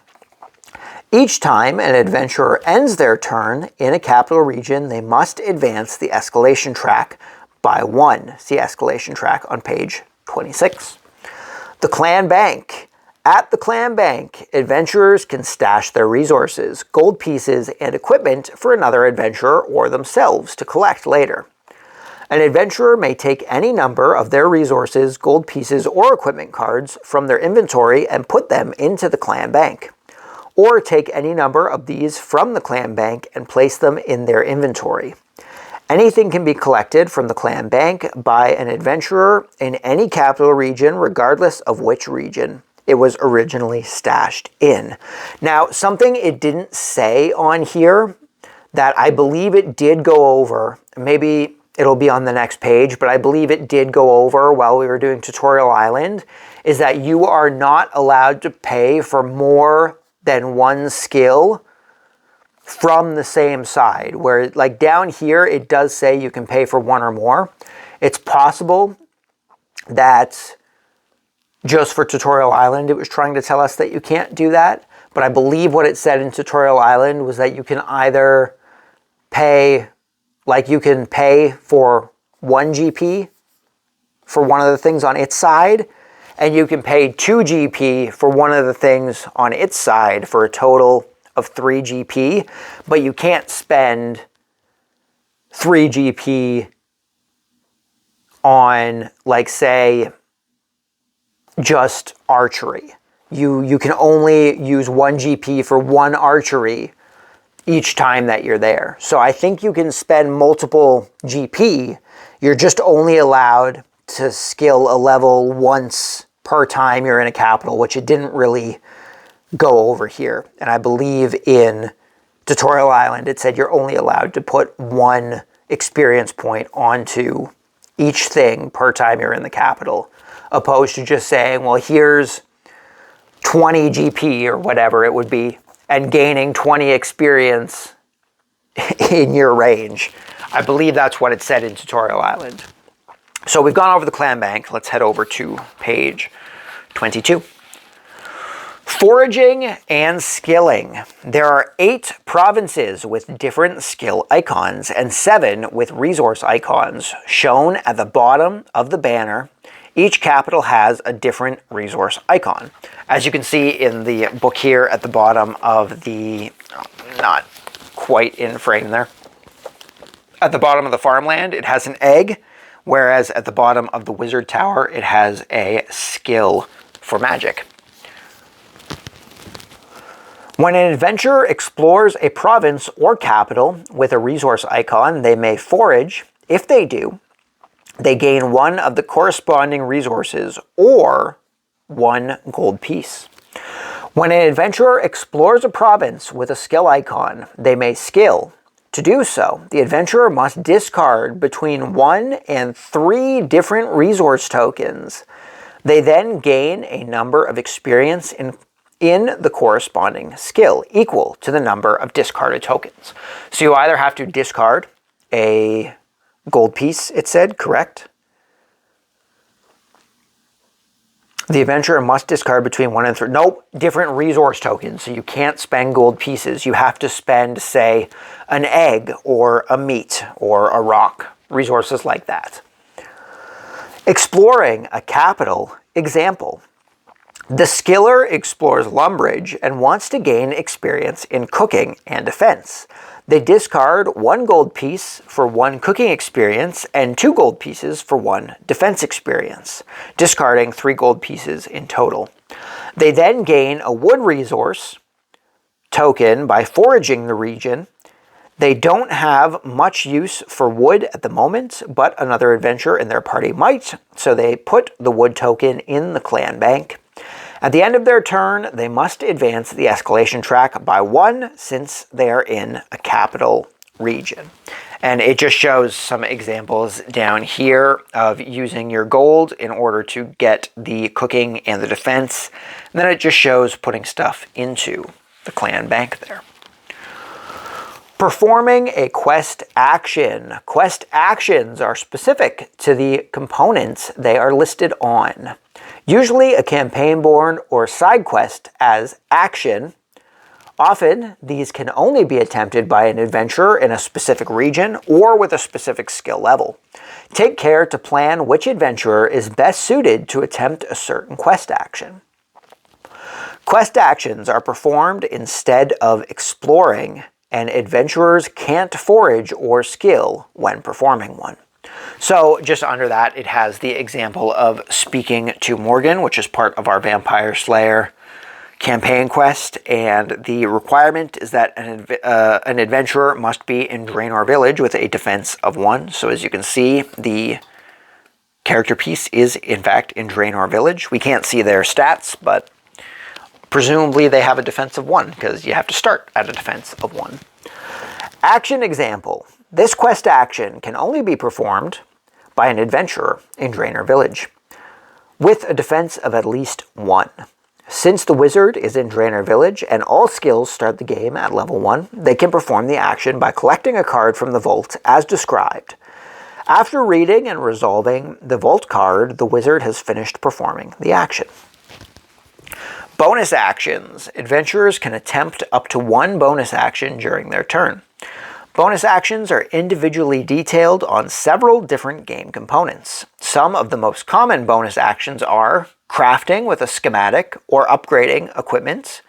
Each time an adventurer ends their turn in a capital region, they must advance the escalation track by 1. See escalation track on page 26. The clan bank. At the clan bank, adventurers can stash their resources, gold pieces, and equipment for another adventurer or themselves to collect later. An adventurer may take any number of their resources, gold pieces, or equipment cards from their inventory and put them into the clan bank, or take any number of these from the clan bank and place them in their inventory. Anything can be collected from the clan bank by an adventurer in any capital region, regardless of which region it was originally stashed in. Now, something it didn't say on here that I believe it did go over, maybe it'll be on the next page, but I believe it did go over while we were doing Tutorial Island, is that you are not allowed to pay for more than one skill from the same side. Where, like down here, it does say you can pay for one or more. It's possible that just for Tutorial Island, it was trying to tell us that you can't do that. But I believe what it said in Tutorial Island was that you can either pay, like you can pay for 1 GP for one of the things on its side, and you can pay 2 GP for one of the things on its side for a total of 3 GP, but you can't spend 3 GP on, like, say, just archery. You can only use 1 GP for 1 archery each time that you're there. So I think you can spend multiple GP. You're just only allowed to skill a level once per time you're in a capital, which it didn't really go over here. And I believe in Tutorial Island, it said you're only allowed to put 1 experience point onto each thing per time you're in the capital, opposed to just saying, well, here's 20 GP or whatever it would be, and gaining 20 experience in your range. I believe that's what it said in Tutorial Island. So we've gone over the clan bank. Let's head over to page 22. Foraging and skilling. There are 8 provinces with different skill icons and 7 with resource icons shown at the bottom of the banner. Each capital has a different resource icon. As you can see in the book here at the bottom of the, not quite in frame there, at the bottom of the farmland, it has an egg, whereas at the bottom of the wizard tower, it has a skill for magic. When an adventurer explores a province or capital with a resource icon, they may forage. If they do, they gain 1 of the corresponding resources or 1 gold piece. When an adventurer explores a province with a skill icon, they may skill. To do so, the adventurer must discard between 1 and 3 different resource tokens. They then gain a number of experience in the corresponding skill, equal to the number of discarded tokens. So you either have to discard a gold piece, it said, correct? The adventurer must discard between 1 and 3. Nope, different resource tokens. So you can't spend gold pieces. You have to spend, say, an egg or a meat or a rock. Resources like that. Exploring a capital. Example. The skiller explores Lumbridge and wants to gain experience in cooking and defense. They discard 1 gold piece for 1 cooking experience and 2 gold pieces for 1 defense experience, discarding 3 gold pieces in total. They then gain a wood resource token by foraging the region. They don't have much use for wood at the moment, but another adventurer in their party might, so they put the wood token in the clan bank. At the end of their turn, they must advance the escalation track by 1 since they are in a capital region. And it just shows some examples down here of using your gold in order to get the cooking and the defense. And then it just shows putting stuff into the clan bank there. Performing a quest action. Quest actions are specific to the components they are listed on. Usually a campaign board or side quest as action. Often, these can only be attempted by an adventurer in a specific region or with a specific skill level. Take care to plan which adventurer is best suited to attempt a certain quest action. Quest actions are performed instead of exploring, and adventurers can't forage or skill when performing one. So just under that, it has the example of speaking to Morgan, which is part of our Vampire Slayer campaign quest, and the requirement is that an adventurer must be in Draenor Village with a defense of 1. So as you can see, the character piece is in fact in Draenor Village. We can't see their stats, but Presumably they have a defense of 1, because you have to start at a defense of 1. Action example. This quest action can only be performed by an adventurer in Draenor Village, with a defense of at least 1. Since the wizard is in Draenor Village and all skills start the game at level 1, they can perform the action by collecting a card from the vault as described. After reading and resolving the vault card, the wizard has finished performing the action. Bonus actions. Adventurers can attempt up to 1 bonus action during their turn. Bonus actions are individually detailed on several different game components. Some of the most common bonus actions are crafting with a schematic or upgrading equipment,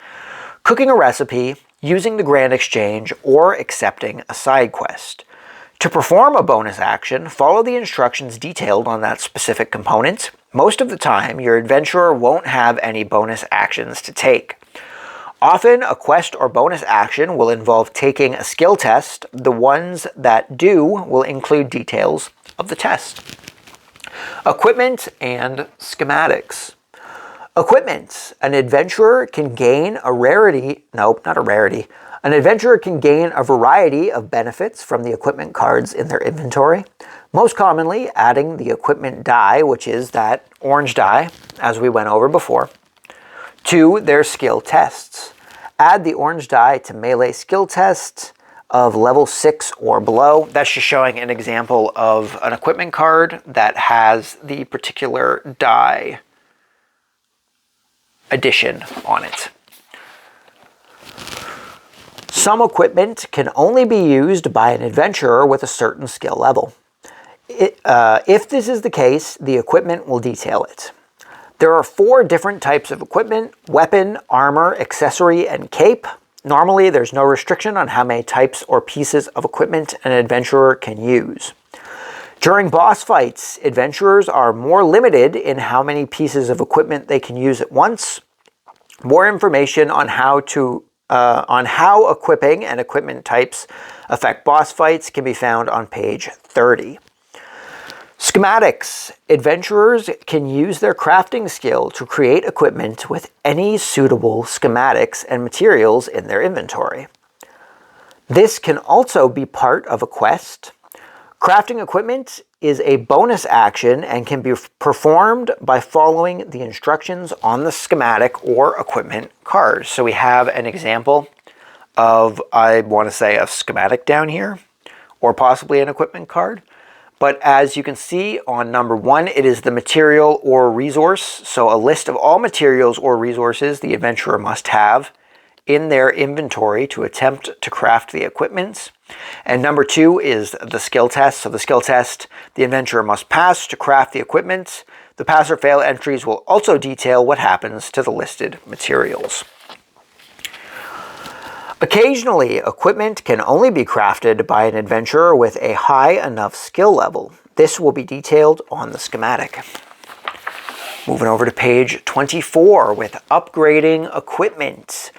cooking a recipe, using the Grand Exchange, or accepting a side quest. To perform a bonus action, follow the instructions detailed on that specific component. Most of the time, your adventurer won't have any bonus actions to take. Often, a quest or bonus action will involve taking a skill test. The ones that do will include details of the test. Equipment and schematics. Equipment. An adventurer can gain a rarity, nope, not a rarity. An adventurer can gain a variety of benefits from the equipment cards in their inventory, most commonly adding the equipment die, which is that orange die, as we went over before, to their skill tests. Add the orange die to melee skill tests of level 6 or below. That's just showing an example of an equipment card that has the particular die addition on it. Some equipment can only be used by an adventurer with a certain skill level. If this is the case, the equipment will detail it. There are 4 different types of equipment: weapon, armor, accessory, and cape. Normally, there's no restriction on how many types or pieces of equipment an adventurer can use. During boss fights, adventurers are more limited in how many pieces of equipment they can use at once. More information on how equipping and equipment types affect boss fights can be found on page 30. Schematics. Adventurers can use their crafting skill to create equipment with any suitable schematics and materials in their inventory. This can also be part of a quest. Crafting equipment is a bonus action and can be performed by following the instructions on the schematic or equipment card. So we have an example of, I want to say, a schematic down here, or possibly an equipment card. But as you can see on number 1, it is the material or resource. So a list of all materials or resources the adventurer must have in their inventory to attempt to craft the equipment. And number 2 is the skill test. So the skill test the adventurer must pass to craft the equipment. The pass or fail entries will also detail what happens to the listed materials. Occasionally, equipment can only be crafted by an adventurer with a high enough skill level. This will be detailed on the schematic. Moving over to page 24 with upgrading equipment.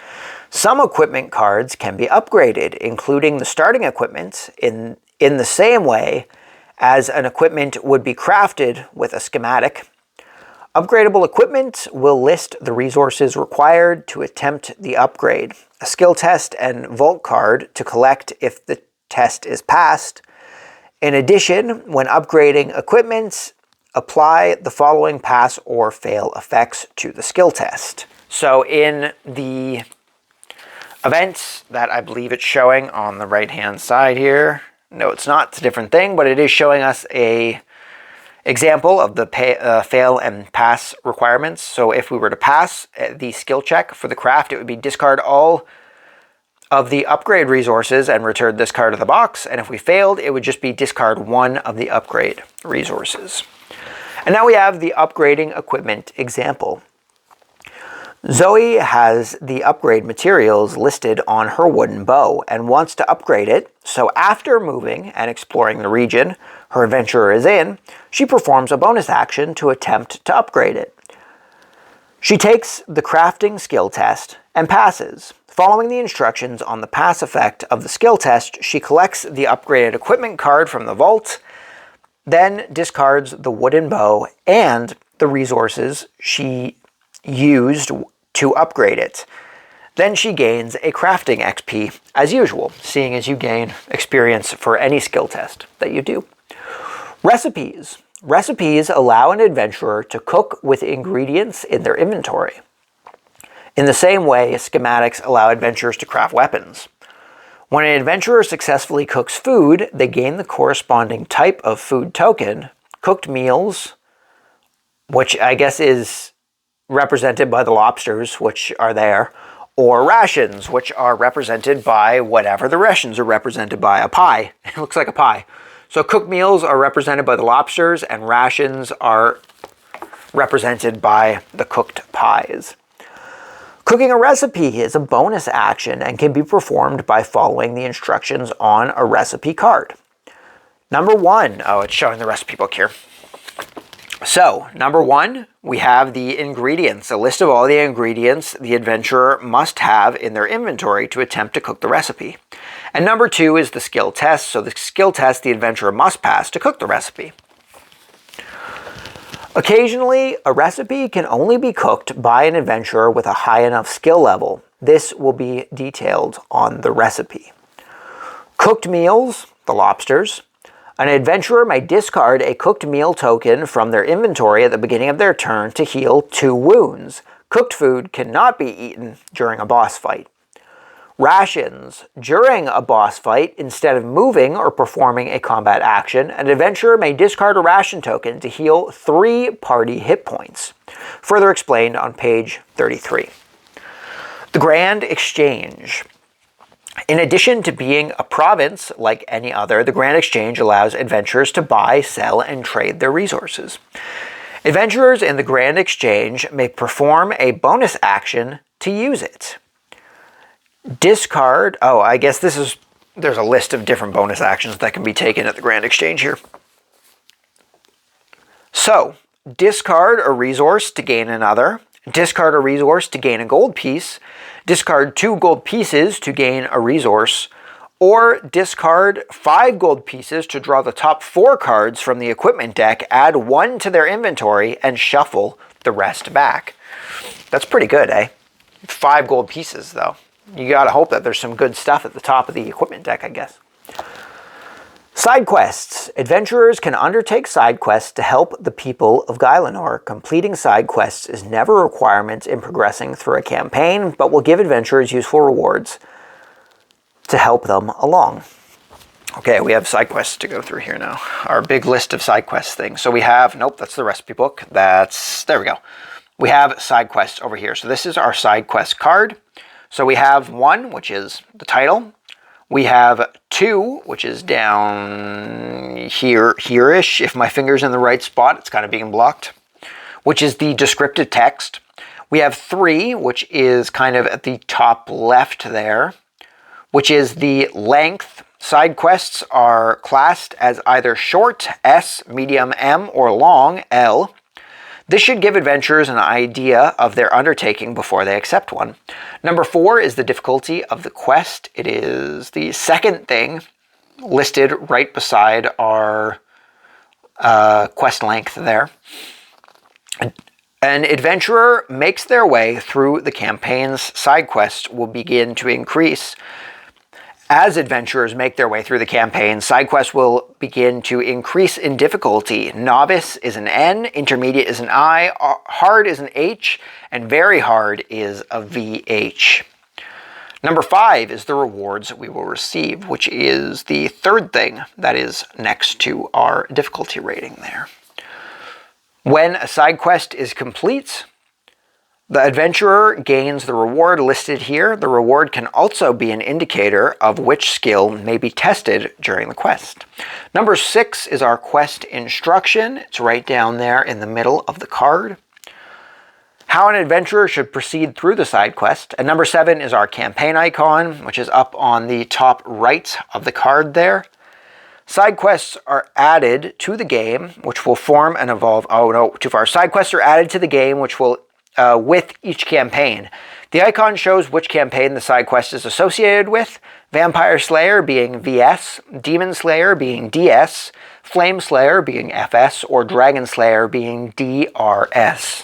Some equipment cards can be upgraded, including the starting equipment, in the same way as an equipment would be crafted with a schematic. Upgradable equipment will list the resources required to attempt the upgrade, a skill test and vault card to collect if the test is passed. In addition, when upgrading equipment, apply the following pass or fail effects to the skill test. So in the events that I believe it's showing on the right-hand side here, no, it's not, it's a different thing, but it is showing us a example of the fail and pass requirements. So if we were to pass the skill check for the craft, it would be discard all of the upgrade resources and return this card to the box. And if we failed, it would just be discard 1 of the upgrade resources. And now we have the upgrading equipment example. Zoe has the upgrade materials listed on her wooden bow and wants to upgrade it. So after moving and exploring the region her adventurer is in, she performs a bonus action to attempt to upgrade it. She takes the crafting skill test and passes. Following the instructions on the pass effect of the skill test, she collects the upgraded equipment card from the vault, then discards the wooden bow and the resources she used to upgrade it. Then she gains a crafting XP as usual, seeing as you gain experience for any skill test that you do. Recipes. Recipes allow an adventurer to cook with ingredients in their inventory. In the same way, schematics allow adventurers to craft weapons. When an adventurer successfully cooks food, they gain the corresponding type of food token. Cooked meals, which I guess is represented by the lobsters, which are there, or rations, which are represented by whatever the rations are represented by, a pie. It looks like a pie. So cooked meals are represented by the lobsters, and rations are represented by the cooked pies. Cooking a recipe is a bonus action and can be performed by following the instructions on a recipe card. Number 1, oh, it's showing the recipe book here. So, number 1, we have the ingredients, a list of all the ingredients the adventurer must have in their inventory to attempt to cook the recipe. And number 2 is the skill test, so the skill test the adventurer must pass to cook the recipe. Occasionally, a recipe can only be cooked by an adventurer with a high enough skill level. This will be detailed on the recipe. Cooked meals, the lobsters. An adventurer may discard a cooked meal token from their inventory at the beginning of their turn to heal 2 wounds. Cooked food cannot be eaten during a boss fight. Rations. During a boss fight, instead of moving or performing a combat action, an adventurer may discard a ration token to heal 3 party hit points. Further explained on page 33. The Grand Exchange. In addition to being a province like any other, the Grand Exchange allows adventurers to buy, sell, and trade their resources. Adventurers in the Grand Exchange may perform a bonus action to use it. Discard, oh, I guess there's a list of different bonus actions that can be taken at the Grand Exchange here. So, discard a resource to gain another, discard a resource to gain a gold piece, discard 2 gold pieces to gain a resource, or discard 5 gold pieces to draw the top 4 cards from the equipment deck, add 1 to their inventory, and shuffle the rest back. That's pretty good, eh? 5 gold pieces, though. You gotta hope that there's some good stuff at the top of the equipment deck, I guess. Side quests. Adventurers can undertake side quests to help the people of Guylenor. Completing side quests is never a requirement in progressing through a campaign, but will give adventurers useful rewards to help them along. Okay, we have side quests to go through here now. Our big list of side quest things. So we have, nope, that's the recipe book. There we go. We have side quests over here. So this is our side quest card. So we have 1, which is the title. We have 2, which is down here-ish. If my finger's in the right spot, it's kind of being blocked, which is the descriptive text. We have 3, which is kind of at the top left there, which is the length. Side quests are classed as either short, S, medium, M, or long, L. This should give adventurers an idea of their undertaking before they accept one. Number 4 is the difficulty of the quest. It is the second thing listed right beside our quest length there. An adventurer makes their way through the campaign's side quests will begin to increase. As adventurers make their way through the campaign, side quests will begin to increase in difficulty. Novice is an N, intermediate is an I, hard is an H, and very hard is a VH. Number 5 is the rewards we will receive, which is the third thing that is next to our difficulty rating there. When a side quest is complete, the adventurer gains the reward listed here. The reward can also be an indicator of which skill may be tested during the quest. Number 6 is our quest instruction. It's right down there in the middle of the card. How an adventurer should proceed through the side quest. And number 7 is our campaign icon, which is up on the top right of the card there. Side quests are added to the game, which will form and evolve. Oh no, too far. Side quests are added to the game, which will with each campaign. The icon shows which campaign the side quest is associated with, Vampire Slayer being VS, Demon Slayer being DS, Flame Slayer being FS, or Dragon Slayer being DRS.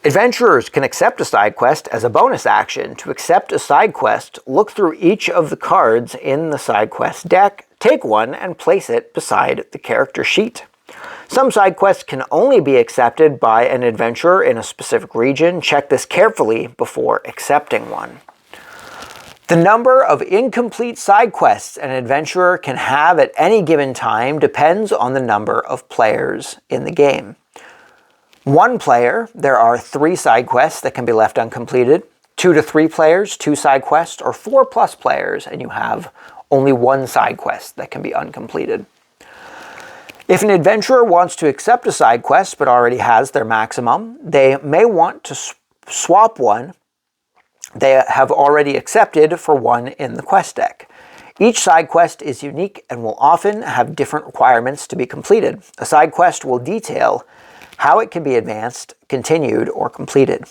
Adventurers can accept a side quest as a bonus action. To accept a side quest, look through each of the cards in the side quest deck, take one, and place it beside the character sheet. Some side quests can only be accepted by an adventurer in a specific region. Check this carefully before accepting one. The number of incomplete side quests an adventurer can have at any given time depends on the number of players in the game. One player, there are 3 side quests that can be left uncompleted. 2 to 3 players, 2 side quests, or 4+ players, and you have only 1 side quest that can be uncompleted. If an adventurer wants to accept a side quest but already has their maximum, they may want to swap one they have already accepted for one in the quest deck. Each side quest is unique and will often have different requirements to be completed. A side quest will detail how it can be advanced, continued, or completed.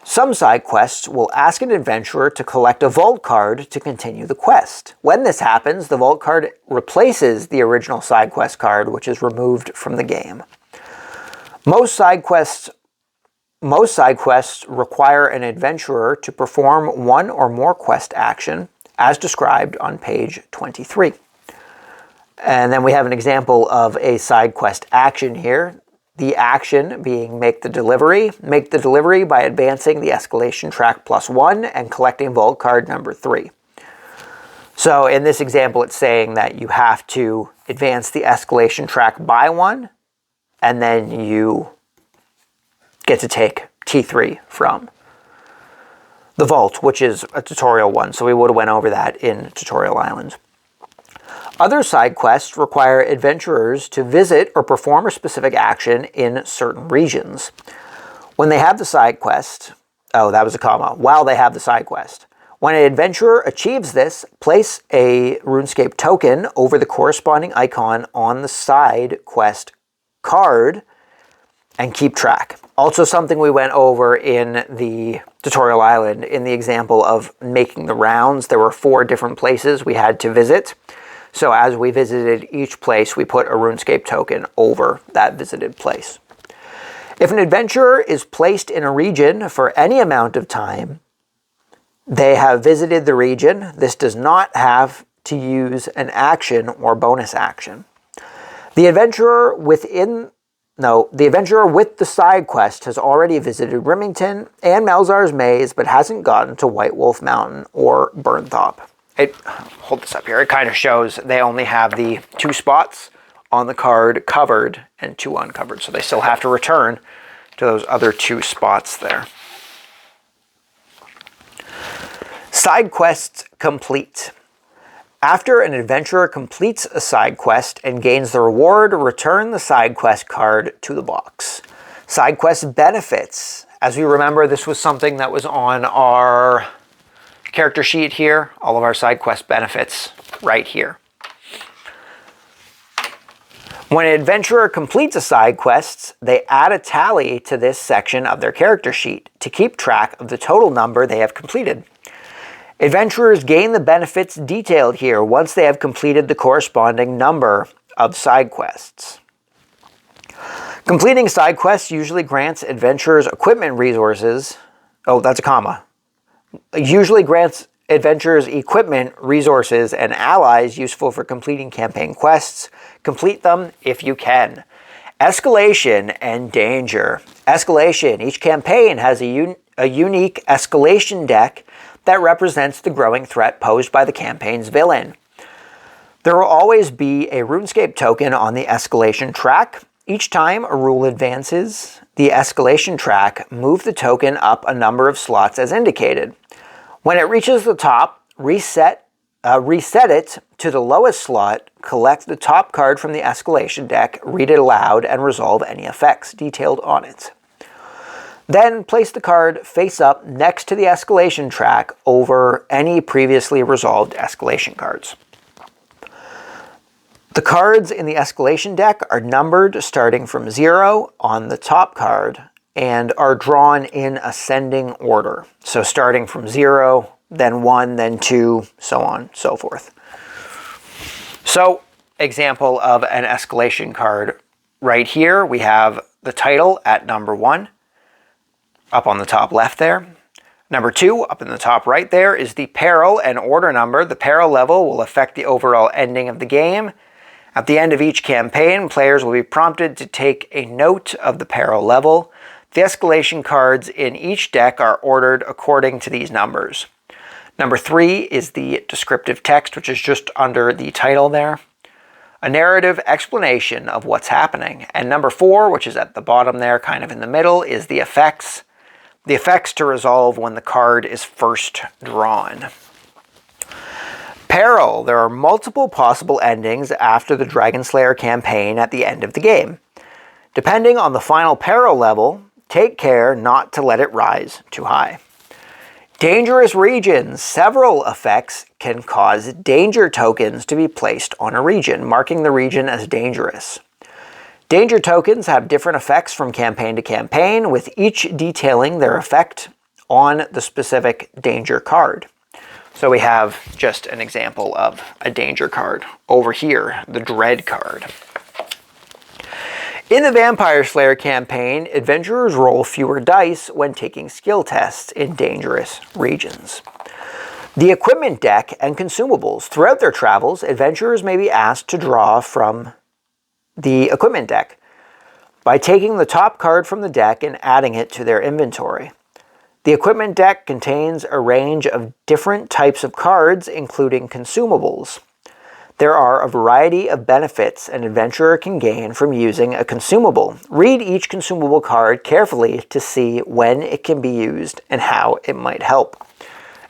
Some side quests will ask an adventurer to collect a vault card to continue the quest. When this happens, the vault card replaces the original side quest card, which is removed from the game. Most side quests require an adventurer to perform one or more quest action, as described on page 23. And then we have an example of a side quest action here. The action being make the delivery. Make the delivery by advancing the escalation track +1 and collecting vault card number 3. So in this example, it's saying that you have to advance the escalation track by 1, and then you get to take T3 from the vault, which is a tutorial one. So we would have went over that in Tutorial Island. Other side quests require adventurers to visit or perform a specific action in certain regions. When they have the side quest, that was a comma, while they have the side quest. When an adventurer achieves this, place a RuneScape token over the corresponding icon on the side quest card and keep track. Also something we went over in the Tutorial Island in the example of making the rounds. There were 4 different places we had to visit. So as we visited each place, we put a RuneScape token over that visited place. If an adventurer is placed in a region for any amount of time, they have visited the region. This does not have to use an action or bonus action. The adventurer with the side quest has already visited Rimington and Melzar's Maze, but hasn't gotten to White Wolf Mountain or Burnthop. Hold this up here. It kind of shows they only have the 2 spots on the card covered and 2 uncovered. So they still have to return to those other 2 spots there. Side quests complete. After an adventurer completes a side quest and gains the reward, return the side quest card to the box. Side quest benefits. As we remember, this was something that was on our character sheet here. All of our side quest benefits right here. When an adventurer completes a side quest, they add a tally to this section of their character sheet to keep track of the total number they have completed. Adventurers gain the benefits detailed here once they have completed the corresponding number of side quests. Completing side quests usually grants adventurers equipment resources. Oh, that's a comma. Usually grants adventurers equipment, resources, and allies useful for completing campaign quests. Complete them if you can. Escalation and danger. Escalation. Each campaign has a unique escalation deck that represents the growing threat posed by the campaign's villain. There will always be a RuneScape token on the escalation track. Each time a rule advances the escalation track, move the token up a number of slots as indicated. When it reaches the top, reset it to the lowest slot, collect the top card from the escalation deck, read it aloud, and resolve any effects detailed on it. Then place the card face up next to the escalation track over any previously resolved escalation cards. The cards in the escalation deck are numbered starting from 0 on the top card and are drawn in ascending order. So starting from 0, then 1, then 2, so on, so forth. So, example of an escalation card right here. We have the title at number 1, up on the top left there. Number 2, up in the top right there, is the peril and order number. The peril level will affect the overall ending of the game. At the end of each campaign, players will be prompted to take a note of the peril level. The escalation cards in each deck are ordered according to these numbers. Number 3 is the descriptive text, which is just under the title there. A narrative explanation of what's happening. And number 4, which is at the bottom there, kind of in the middle, is the effects. The effects to resolve when the card is first drawn. Peril. There are multiple possible endings after the Dragon Slayer campaign at the end of the game. Depending on the final peril level, take care not to let it rise too high. Dangerous regions. Several effects can cause danger tokens to be placed on a region, marking the region as dangerous. Danger tokens have different effects from campaign to campaign, with each detailing their effect on the specific danger card. So we have just an example of a danger card over here, the Dread card. In the Vampire Slayer campaign, adventurers roll fewer dice when taking skill tests in dangerous regions. The equipment deck and consumables. Throughout their travels, adventurers may be asked to draw from the equipment deck by taking the top card from the deck and adding it to their inventory. The equipment deck contains a range of different types of cards, including consumables. There are a variety of benefits an adventurer can gain from using a consumable. Read each consumable card carefully to see when it can be used and how it might help.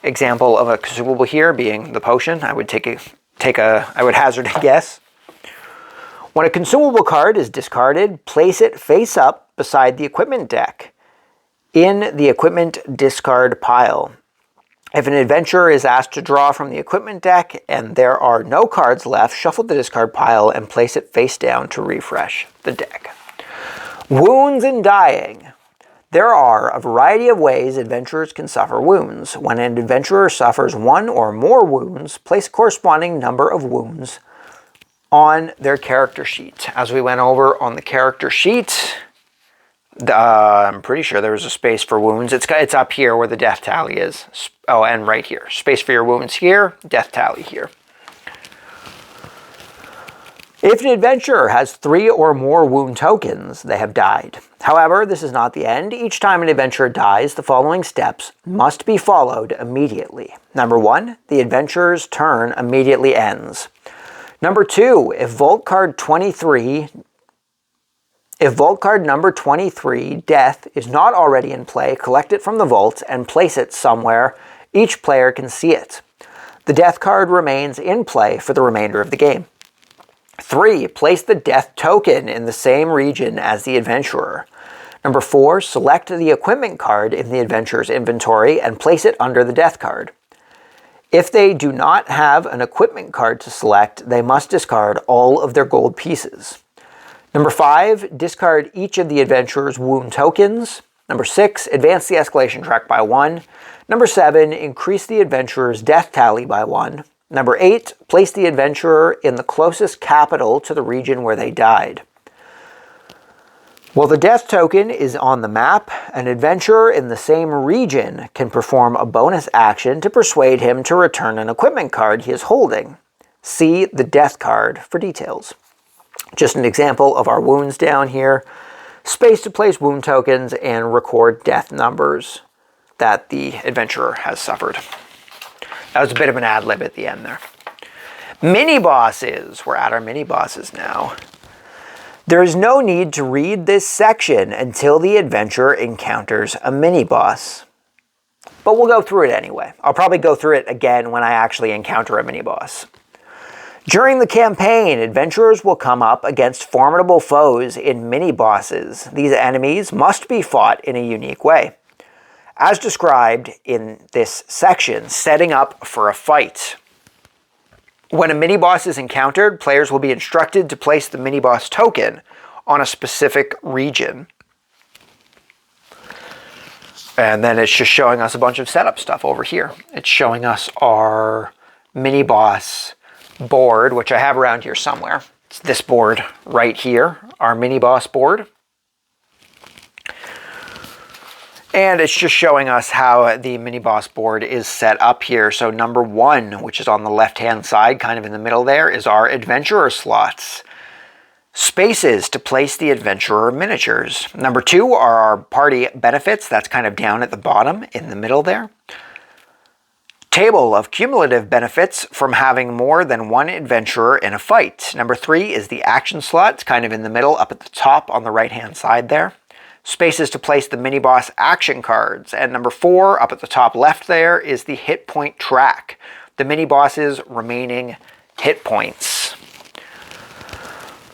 Example of a consumable here being the potion. I would hazard a guess. When a consumable card is discarded, place it face up beside the equipment deck in the equipment discard pile. If an adventurer is asked to draw from the equipment deck and there are no cards left, shuffle the discard pile and place it face down to refresh the deck. Wounds and dying. There are a variety of ways adventurers can suffer wounds. When an adventurer suffers one or more wounds, place a corresponding number of wounds on their character sheet. As we went over on the character sheet, I'm pretty sure there was a space for wounds. It's up here where the death tally is. Oh, and right here. Space for your wounds here, death tally here. If an adventurer has 3 or more wound tokens, they have died. However, this is not the end. Each time an adventurer dies, the following steps must be followed immediately. Number 1, the adventurer's turn immediately ends. Number 2, if vault card number 23, Death, is not already in play, collect it from the vault and place it somewhere each player can see it. The Death card remains in play for the remainder of the game. 3, place the Death token in the same region as the adventurer. Number 4, select the equipment card in the adventurer's inventory and place it under the Death card. If they do not have an equipment card to select, they must discard all of their gold pieces. Number 5, discard each of the adventurer's wound tokens. Number 6, advance the escalation track by 1. Number 7, increase the adventurer's death tally by 1. Number 8, place the adventurer in the closest capital to the region where they died. While the death token is on the map, an adventurer in the same region can perform a bonus action to persuade him to return an equipment card he is holding. See the death card for details. Just an example of our wounds down here. Space to place wound tokens and record death numbers that the adventurer has suffered. That was a bit of an ad lib at the end there. Mini bosses. We're at our mini bosses now. There is no need to read this section until the adventurer encounters a mini boss. But we'll go through it anyway. I'll probably go through it again when I actually encounter a mini boss. During the campaign, adventurers will come up against formidable foes in mini bosses. These enemies must be fought in a unique way. As described in this section, setting up for a fight. When a mini-boss is encountered, players will be instructed to place the mini-boss token on a specific region. And then it's just showing us a bunch of setup stuff over here. It's showing us our mini-boss board, which I have around here somewhere. It's this board right here, our mini-boss board. And it's just showing us how the mini-boss board is set up here. So number 1, which is on the left-hand side, kind of in the middle there, is our adventurer slots. Spaces to place the adventurer miniatures. Number 2 are our party benefits. That's kind of down at the bottom in the middle there. Table of cumulative benefits from having more than one adventurer in a fight. Number 3 is the action slot. It's kind of in the middle up at the top on the right-hand side there. Spaces to place the mini-boss action cards. And number 4, up at the top left there, is the hit point track. The mini-boss's remaining hit points.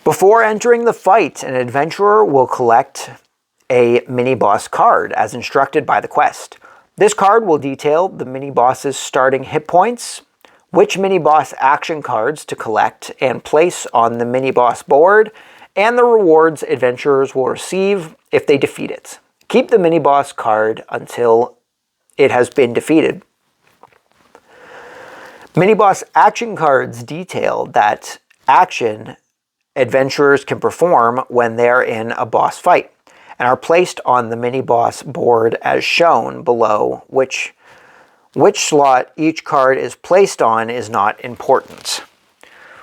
Before entering the fight, an adventurer will collect a mini-boss card as instructed by the quest. This card will detail the mini-boss's starting hit points, which mini-boss action cards to collect and place on the mini-boss board, and the rewards adventurers will receive if they defeat it. Keep the mini-boss card until it has been defeated. Mini-boss action cards detail that action adventurers can perform when they're in a boss fight, and are placed on the mini-boss board as shown below. Which slot each card is placed on is not important.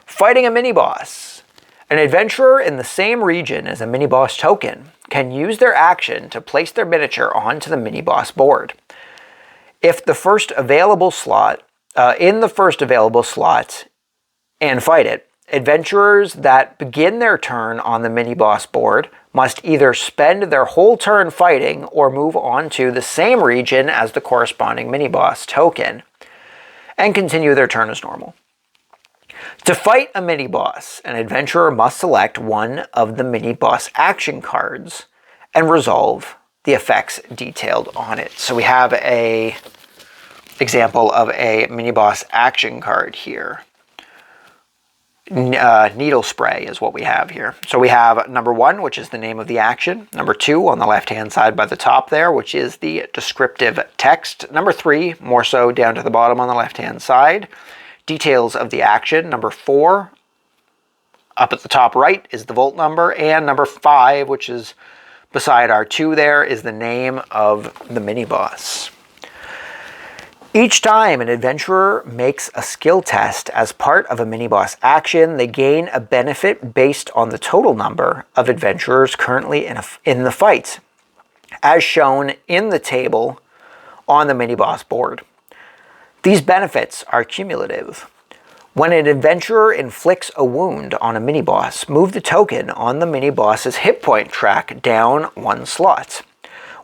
Fighting a mini-boss. An adventurer in the same region as a mini-boss token can use their action to place their miniature onto the mini-boss board. If the first available slot, and fight it, adventurers that begin their turn on the mini-boss board must either spend their whole turn fighting or move on to the same region as the corresponding mini-boss token and continue their turn as normal. To fight a mini-boss, an adventurer must select one of the mini-boss action cards and resolve the effects detailed on it. So we have an example of a mini-boss action card here. Needle spray is what we have here. So we have number 1, which is the name of the action. Number 2 on the left-hand side by the top there, which is the descriptive text. Number 3, more so down to the bottom on the left-hand side, details of the action. Number 4, up at the top right, is the volt number. And number 5, which is beside our 2 there, is the name of the mini-boss. Each time an adventurer makes a skill test as part of a mini-boss action, they gain a benefit based on the total number of adventurers currently in the fight, as shown in the table on the mini-boss board. These benefits are cumulative. When an adventurer inflicts a wound on a mini-boss, move the token on the mini-boss's hit point track down 1 slot.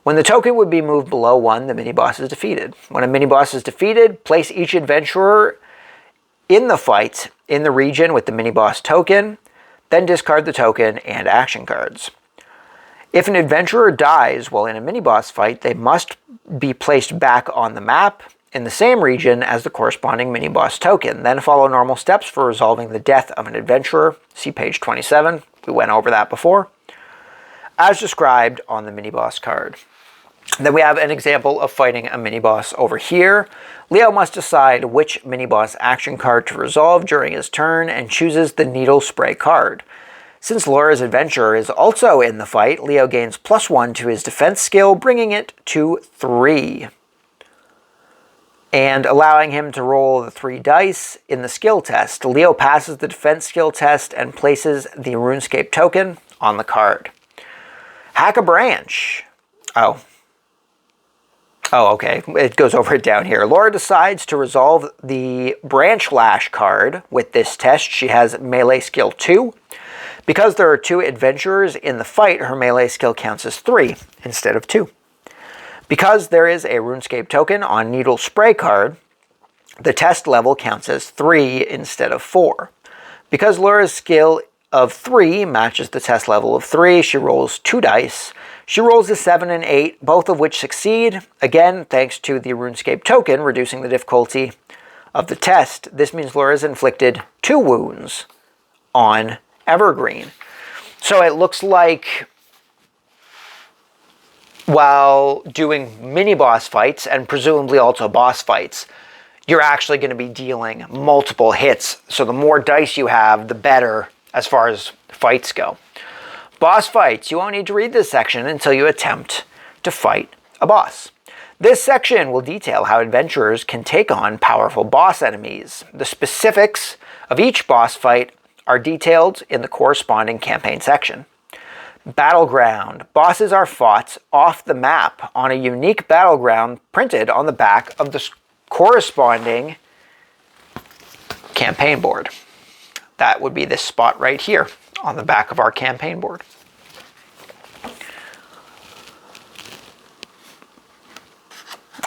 When the token would be moved below 1, the mini-boss is defeated. When a mini-boss is defeated, place each adventurer in the fight in the region with the mini-boss token, then discard the token and action cards. If an adventurer dies while in a mini-boss fight, they must be placed back on the map in the same region as the corresponding mini-boss token. Then follow normal steps for resolving the death of an adventurer. See page 27. We went over that before, as described on the mini-boss card. Then we have an example of fighting a mini-boss over here. Leo must decide which mini-boss action card to resolve during his turn and chooses the needle spray card. Since Laura's adventurer is also in the fight, Leo gains +1 to his defense skill, bringing it to 3. And allowing him to roll the 3 dice in the skill test. Leo passes the defense skill test and places the Runescape token on the card. Hack a branch. Oh, okay. It goes over it down here. Laura decides to resolve the Branch Lash card with this test. She has melee skill 2. Because there are 2 adventurers in the fight, her melee skill counts as 3 instead of 2. Because there is a Runescape token on Needle Spray card, the test level counts as 3 instead of 4. Because Laura's skill of 3 matches the test level of 3, she rolls 2 dice. She rolls a 7 and 8, both of which succeed, again thanks to the Runescape token, reducing the difficulty of the test. This means Laura's inflicted 2 wounds on Evergreen. So it looks like while doing mini-boss fights, and presumably also boss fights, you're actually going to be dealing multiple hits. So the more dice you have, the better as far as fights go. Boss fights. You won't need to read this section until you attempt to fight a boss. This section will detail how adventurers can take on powerful boss enemies. The specifics of each boss fight are detailed in the corresponding campaign section. Battleground. Bosses are fought off the map on a unique battleground printed on the back of the corresponding campaign board. That would be this spot right here on the back of our campaign board.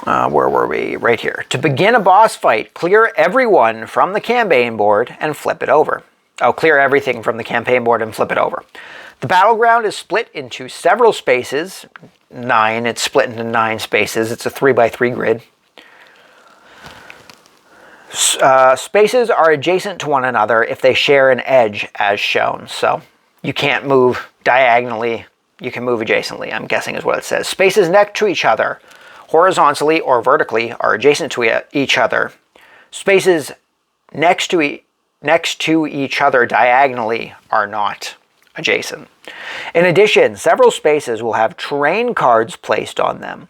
Where were we? Right here. To begin a boss fight, clear everyone from the campaign board and flip it over. Oh, clear everything from the campaign board and flip it over. The battleground is split into several spaces. 9. It's split into 9 spaces. It's a 3x3 grid. Spaces are adjacent to one another if they share an edge as shown. So you can't move diagonally. You can move adjacently, I'm guessing is what it says. Spaces next to each other, horizontally or vertically, are adjacent to each other. Spaces next to each other diagonally are not adjacent. In addition, several spaces will have terrain cards placed on them.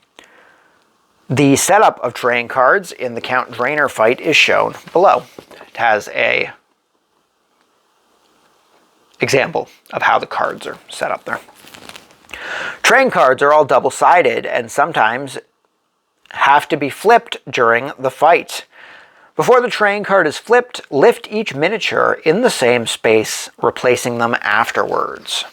The setup of terrain cards in the Count Drainer fight is shown below. It has a example of how the cards are set up there. Terrain cards are all double-sided and sometimes have to be flipped during the fight. Before the terrain card is flipped, lift each miniature in the same space, replacing them afterwards.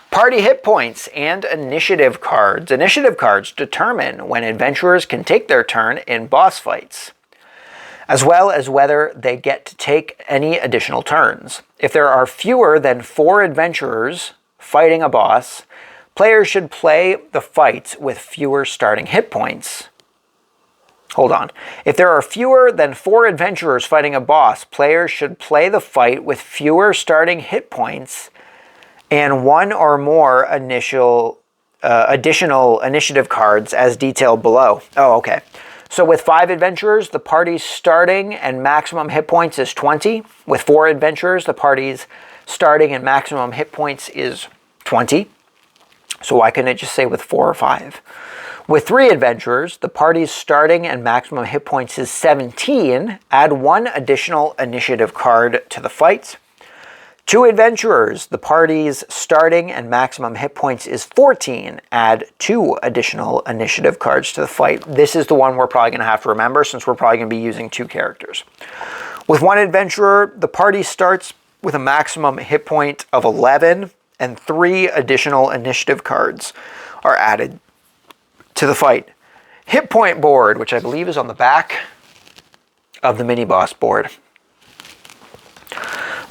Party hit points and initiative cards. Initiative cards determine when adventurers can take their turn in boss fights, as well as whether they get to take any additional turns. If there are fewer than 4 adventurers fighting a boss, players should play the fights with fewer starting hit points. Hold on. If there are fewer than 4 adventurers fighting a boss, players should play the fight with fewer starting hit points and 1 or more additional initiative cards as detailed below. Oh, okay. So with 5 adventurers, the party's starting and maximum hit points is 20. With 4 adventurers, the party's starting and maximum hit points is 20. So why couldn't it just say with 4 or 5? With 3 adventurers, the party's starting and maximum hit points is 17. Add 1 additional initiative card to the fight. 2 adventurers, the party's starting and maximum hit points is 14. Add 2 additional initiative cards to the fight. This is the one we're probably going to have to remember since we're probably going to be using 2 characters. With 1 adventurer, the party starts with a maximum hit point of 11 and 3 additional initiative cards are added to the fight. Hit point board, which I believe is on the back of the mini boss board.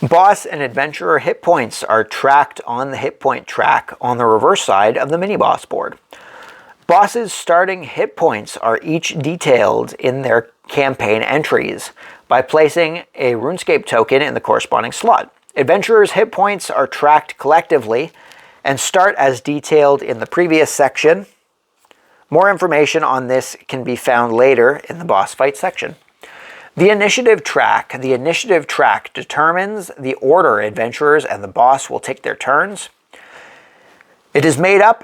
Boss and adventurer hit points are tracked on the hit point track on the reverse side of the mini boss board. Bosses' starting hit points are each detailed in their campaign entries by placing a Runescape token in the corresponding slot. Adventurers' hit points are tracked collectively and start as detailed in the previous section. More information on this can be found later in the boss fight section. The initiative track determines the order adventurers and the boss will take their turns. It is made up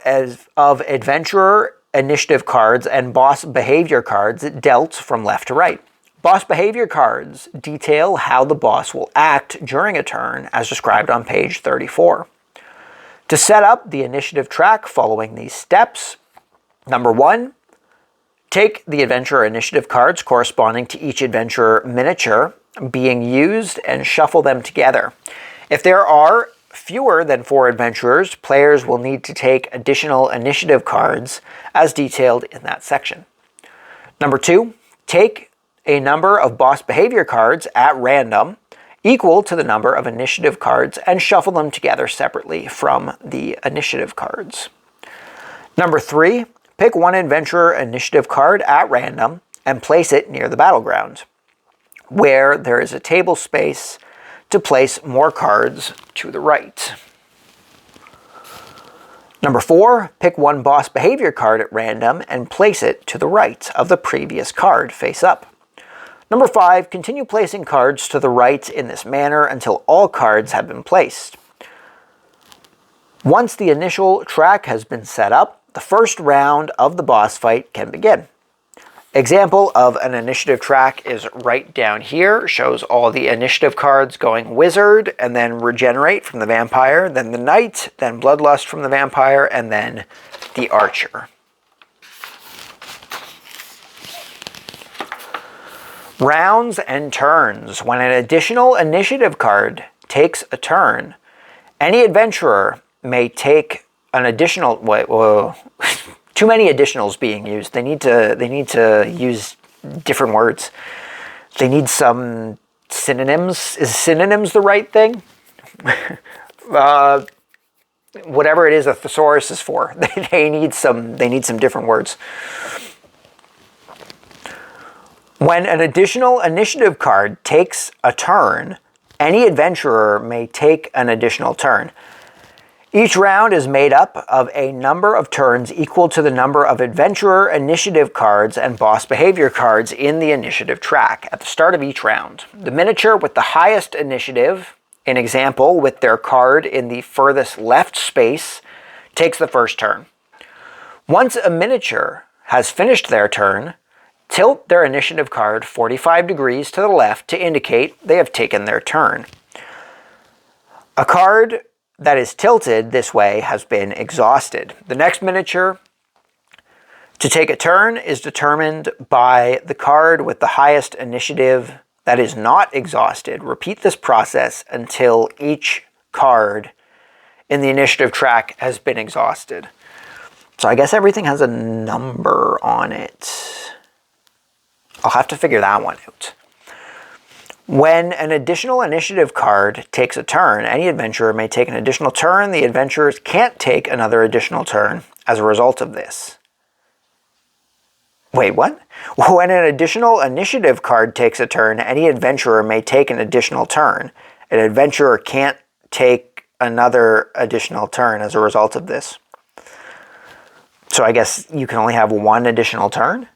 of adventurer initiative cards and boss behavior cards dealt from left to right. Boss behavior cards detail how the boss will act during a turn as described on page 34. To set up the initiative track following these steps, number 1, take the adventurer initiative cards corresponding to each adventurer miniature being used and shuffle them together. If there are fewer than 4 adventurers, players will need to take additional initiative cards as detailed in that section. Number 2, take a number of boss behavior cards at random equal to the number of initiative cards and shuffle them together separately from the initiative cards. Number 3, pick 1 adventurer initiative card at random and place it near the battleground, where there is a table space to place more cards to the right. Number 4, pick 1 boss behavior card at random and place it to the right of the previous card, face up. Number 5, continue placing cards to the right in this manner until all cards have been placed. Once the initial track has been set up, the first round of the boss fight can begin. Example of an initiative track is right down here. Shows all the initiative cards going wizard, and then regenerate from the vampire, then the knight, then bloodlust from the vampire, and then the archer. Rounds and turns. When an additional initiative card takes a turn, any adventurer may take an additional... Wait, whoa. Too many additionals being used. They need to use different words. They need some synonyms. Is synonyms the right thing? Whatever it is a thesaurus is for. They need some different words. When an additional initiative card takes a turn, any adventurer may take an additional turn. Each round is made up of a number of turns equal to the number of adventurer initiative cards and boss behavior cards in the initiative track at the start of each round. The miniature with the highest initiative, an example with their card in the furthest left space, takes the first turn. Once a miniature has finished their turn, tilt their initiative card 45 degrees to the left to indicate they have taken their turn. A card that is tilted this way has been exhausted. The next miniature to take a turn is determined by the card with the highest initiative that is not exhausted. Repeat this process until each card in the initiative track has been exhausted. So I guess everything has a number on it. I'll have to figure that one out. When an additional initiative card takes a turn, any adventurer may take an additional turn. The adventurers can't take another additional turn as a result of this. Wait, what? When an additional initiative card takes a turn, any adventurer may take an additional turn. An adventurer can't take another additional turn as a result of this. So I guess you can only have one additional turn?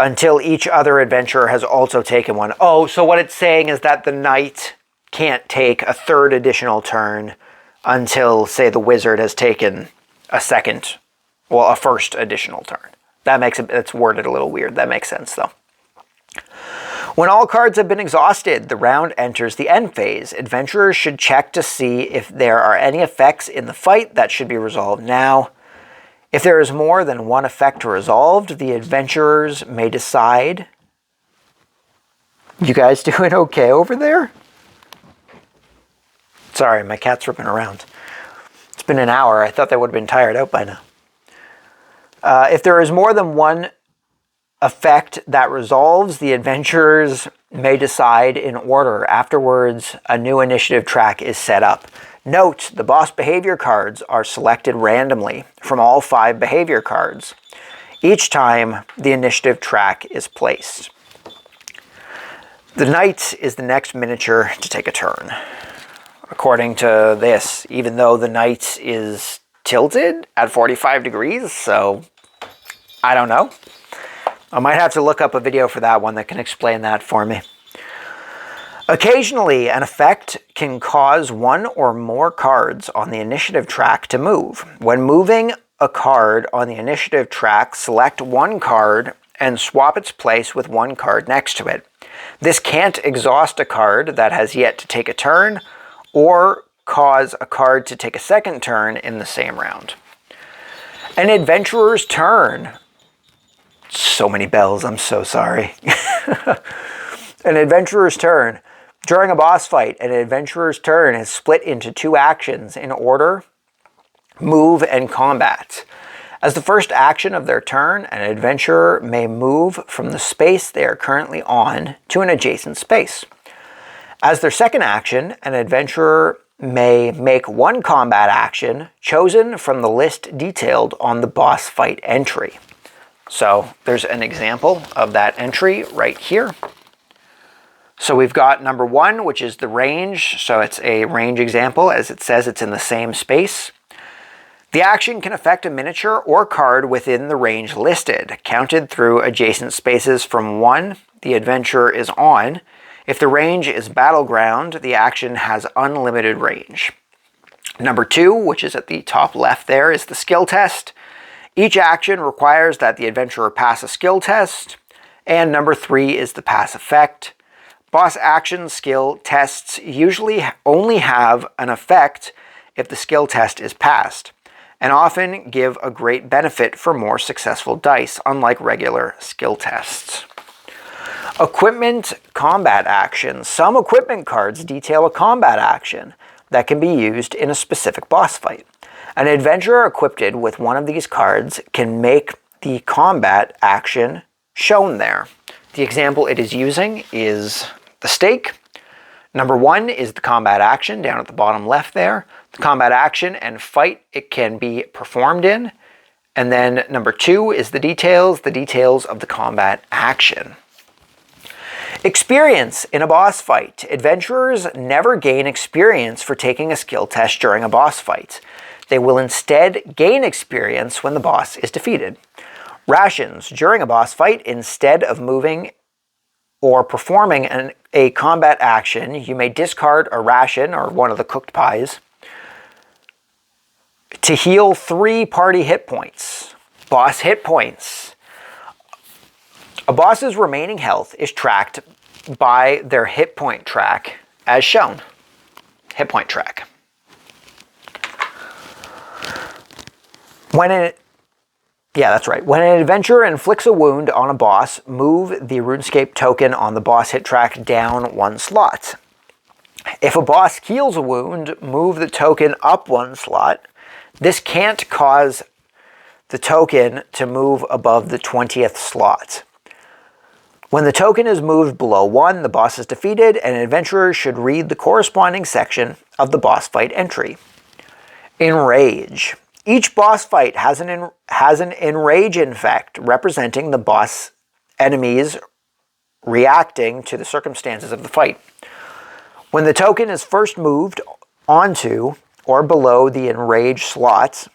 Until each other adventurer has also taken one. Oh, so what it's saying is that the knight can't take a third additional turn until, say, the wizard has taken a first additional turn. That makes it, it's worded a little weird. That makes sense, though. When all cards have been exhausted, the round enters the end phase. Adventurers should check to see if there are any effects in the fight that should be resolved now. If there is more than one effect resolved, the adventurers may decide... You guys doing okay over there? Sorry, my cat's ripping around. It's been an hour. I thought they would have been tired out by now. If there is more than one effect that resolves, the adventurers may decide in order. Afterwards, a new initiative track is set up. Note, the boss behavior cards are selected randomly from all 5 behavior cards each time the initiative track is placed. The knight is the next miniature to take a turn. According to this, even though the knight is tilted at 45 degrees, so I don't know. I might have to look up a video for that one that can explain that for me. Occasionally, an effect can cause one or more cards on the initiative track to move. When moving a card on the initiative track, select one card and swap its place with one card next to it. This can't exhaust a card that has yet to take a turn or cause a card to take a second turn in the same round. An adventurer's turn. So many bells, I'm so sorry. An adventurer's turn. During a boss fight, an adventurer's turn is split into 2 actions in order, move, and combat. As the first action of their turn, an adventurer may move from the space they are currently on to an adjacent space. As their second action, an adventurer may make one combat action chosen from the list detailed on the boss fight entry. So there's an example of that entry right here. So we've got number 1, which is the range. So it's a range example. As it says, it's in the same space. The action can affect a miniature or card within the range listed, counted through adjacent spaces from 1 the adventurer is on. If the range is battleground, the action has unlimited range. Number 2, which is at the top left there, is the skill test. Each action requires that the adventurer pass a skill test, and number 3 is the pass effect. Boss action skill tests usually only have an effect if the skill test is passed, and often give a great benefit for more successful dice, unlike regular skill tests. Equipment combat actions. Some equipment cards detail a combat action that can be used in a specific boss fight. An adventurer equipped with one of these cards can make the combat action shown there. The example it is using is the stake. Number 1 is the combat action down at the bottom left there. The combat action and fight it can be performed in. And then number 2 is the details of the combat action. Experience in a boss fight. Adventurers never gain experience for taking a skill test during a boss fight. They will instead gain experience when the boss is defeated. Rations. During a boss fight, instead of moving or performing a combat action, you may discard a ration or one of the cooked pies to heal 3 party hit points. Boss hit points. A boss's remaining health is tracked by their hit point track as shown. Hit point track. When an adventurer inflicts a wound on a boss, move the RuneScape token on the boss hit track down 1 slot. If a boss heals a wound, move the token up 1 slot. This can't cause the token to move above the 20th slot. When the token is moved below 1, the boss is defeated, and an adventurer should read the corresponding section of the boss fight entry. Enrage. Each boss fight has an enrage effect representing the boss enemies reacting to the circumstances of the fight. When the token is first moved onto or below the enrage slots,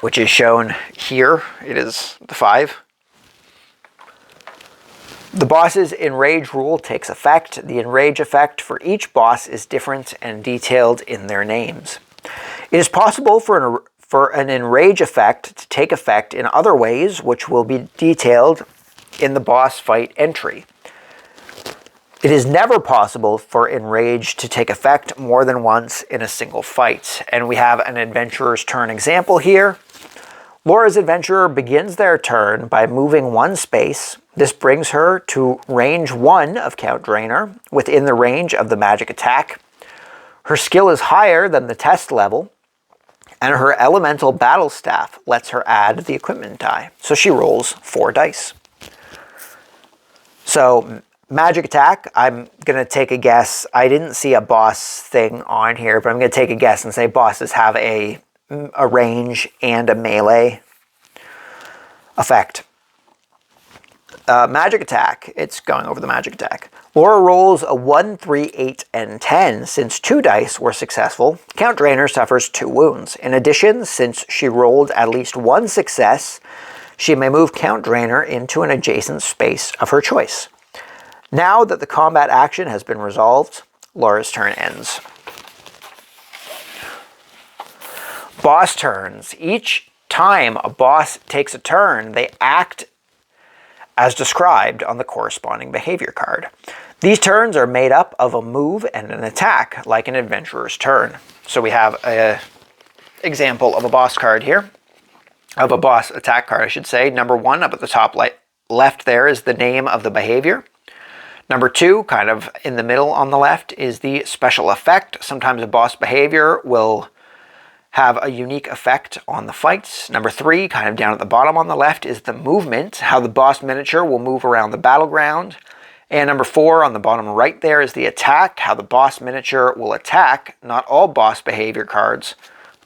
which is shown here, it is the 5. The boss's enrage rule takes effect. The enrage effect for each boss is different and detailed in their names. It is possible for an enrage effect to take effect in other ways, which will be detailed in the boss fight entry. It is never possible for enrage to take effect more than once in a single fight. And we have an adventurer's turn example here. Laura's adventurer begins their turn by moving 1 space. This brings her to range 1 of Count Drainer, within the range of the magic attack. Her skill is higher than the test level, and her elemental battle staff lets her add the equipment die. So she rolls 4 dice. So magic attack, I'm going to take a guess. I didn't see a boss thing on here, but I'm going to take a guess and say bosses have a range and a melee effect. Magic attack, it's going over the magic attack. Laura rolls a 1, 3, 8, and 10. Since 2 dice were successful, Count Drainer suffers 2 wounds. In addition, since she rolled at least 1 success, she may move Count Drainer into an adjacent space of her choice. Now that the combat action has been resolved, Laura's turn ends. Boss turns. Each time a boss takes a turn, they act as described on the corresponding behavior card. These turns are made up of a move and an attack, like an adventurer's turn. So we have an example of a boss card here, of a boss attack card, I should say. Number 1 up at the top left there is the name of the behavior. Number 2, kind of in the middle on the left, is the special effect. Sometimes a boss behavior will have a unique effect on the fights. Number 3, kind of down at the bottom on the left, is the movement, how the boss miniature will move around the battleground. And number 4 on the bottom right there is the attack, how the boss miniature will attack. Not all boss behavior cards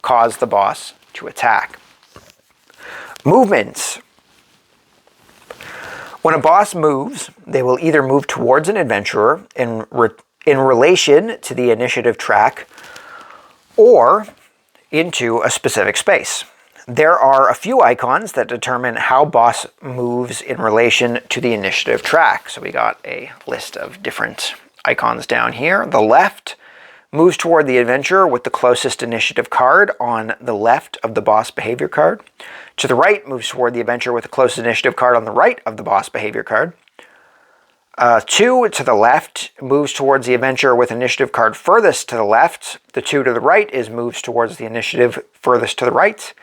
cause the boss to attack. Movements. When a boss moves, they will either move towards an adventurer in relation to the initiative track or into a specific space. There are a few icons that determine how boss moves in relation to the initiative track. So we got a list of different icons down here. The left moves toward the adventurer with the closest initiative card on the left of the boss behavior card. To the right moves toward the adventurer with the closest initiative card on the right of the boss behavior card. 2 to the left moves towards the adventurer with initiative card furthest to the left. The 2 to the right moves towards the initiative furthest to the right.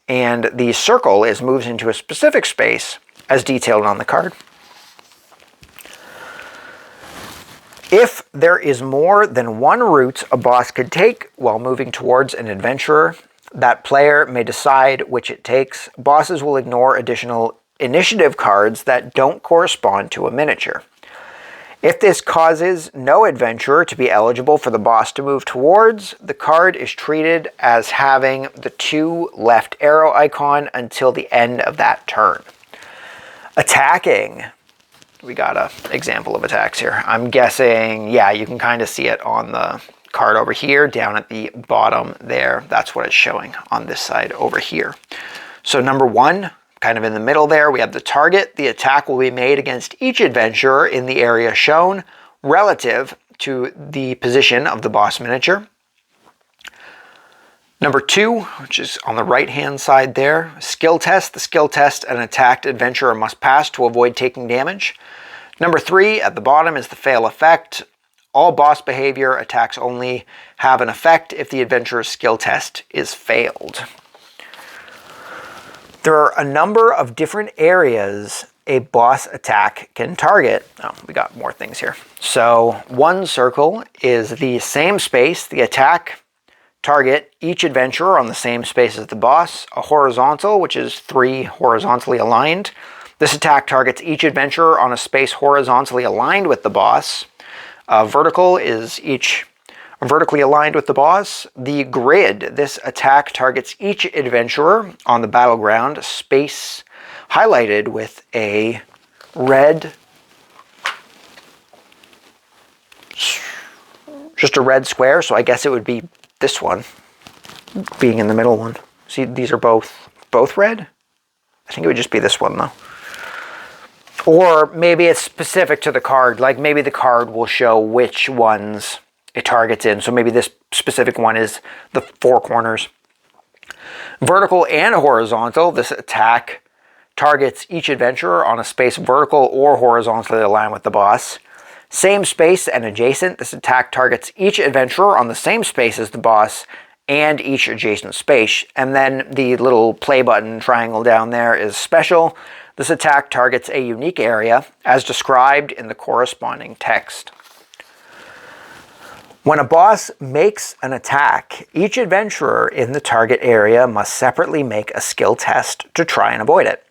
And the circle moves into a specific space as detailed on the card. If there is more than one route a boss could take while moving towards an adventurer, that player may decide which it takes. Bosses will ignore additional initiative cards that don't correspond to a miniature. If this causes no adventurer to be eligible for the boss to move towards, the card is treated as having the 2 left arrow icon until the end of that turn. Attacking. We got an example of attacks here. I'm guessing, yeah, you can kind of see it on the card over here, down at the bottom there. That's what it's showing on this side over here. So number 1, kind of in the middle there, we have the target. The attack will be made against each adventurer in the area shown relative to the position of the boss miniature. Number 2, which is on the right-hand side there, skill test. The skill test an attacked adventurer must pass to avoid taking damage. Number 3, at the bottom, is the fail effect. All boss behavior attacks only have an effect if the adventurer's skill test is failed. There are a number of different areas a boss attack can target. Oh, we got more things here. So one circle is the same space the attack target each adventurer on the same space as the boss. A horizontal, which is 3 horizontally aligned. This attack targets each adventurer on a space horizontally aligned with the boss. Vertical is each vertically aligned with the boss. The grid, this attack targets each adventurer on the battleground space highlighted with a red, just a red square, so I guess it would be this one being in the middle one. See, these are both red? I think it would just be this one though. Or maybe it's specific to the card, like maybe the card will show which ones it targets in. So maybe this specific one is the 4 corners. Vertical and horizontal, this attack targets each adventurer on a space vertical or horizontally aligned with the boss. Same space and adjacent, this attack targets each adventurer on the same space as the boss and each adjacent space. And then the little play button triangle down there is special. This attack targets a unique area as described in the corresponding text. When a boss makes an attack, each adventurer in the target area must separately make a skill test to try and avoid it.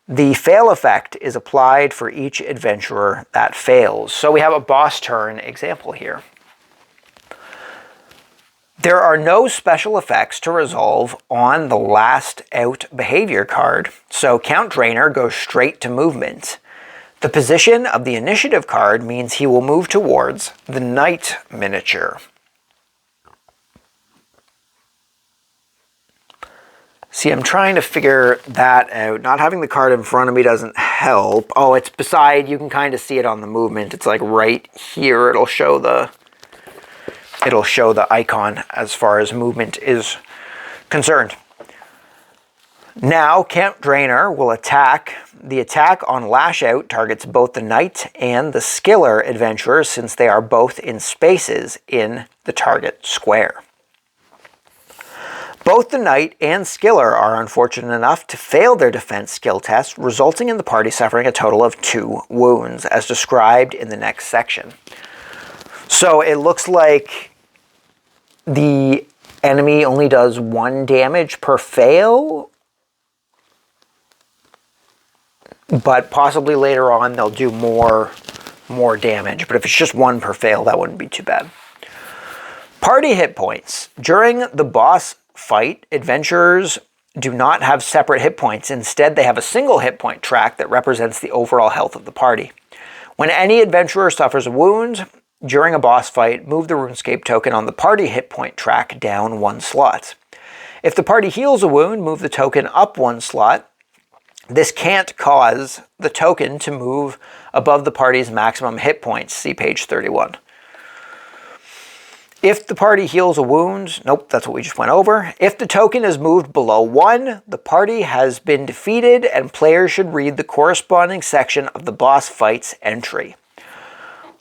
The fail effect is applied for each adventurer that fails. So we have a boss turn example here. There are no special effects to resolve on the last out behavior card, so Count Drainer goes straight to movement. The position of the initiative card means he will move towards the knight miniature. See, I'm trying to figure that out. Not having the card in front of me doesn't help. Oh, it's beside, you can kind of see it on the movement. It's like right here. It'll show the icon as far as movement is concerned. Now, Count Drainer will attack. The attack on Lash Out targets both the Knight and the Skiller adventurers since they are both in spaces in the target square. Both the Knight and Skiller are unfortunate enough to fail their defense skill test, resulting in the party suffering a total of 2 wounds, as described in the next section. So it looks like the enemy only does 1 damage per fail, but possibly later on they'll do more damage. But if it's just 1 per fail, that wouldn't be too bad. Party hit points. During the boss fight, adventurers do not have separate hit points. Instead, they have a single hit point track that represents the overall health of the party. When any adventurer suffers a wound during a boss fight, move the Runescape token on the party hit point track down 1 slot. If the party heals a wound, move the token up 1 slot. This can't cause the token to move above the party's maximum hit points. See page 31. If the party heals a wound, nope, that's what we just went over. If the token is moved below 1, the party has been defeated and players should read the corresponding section of the boss fight's entry.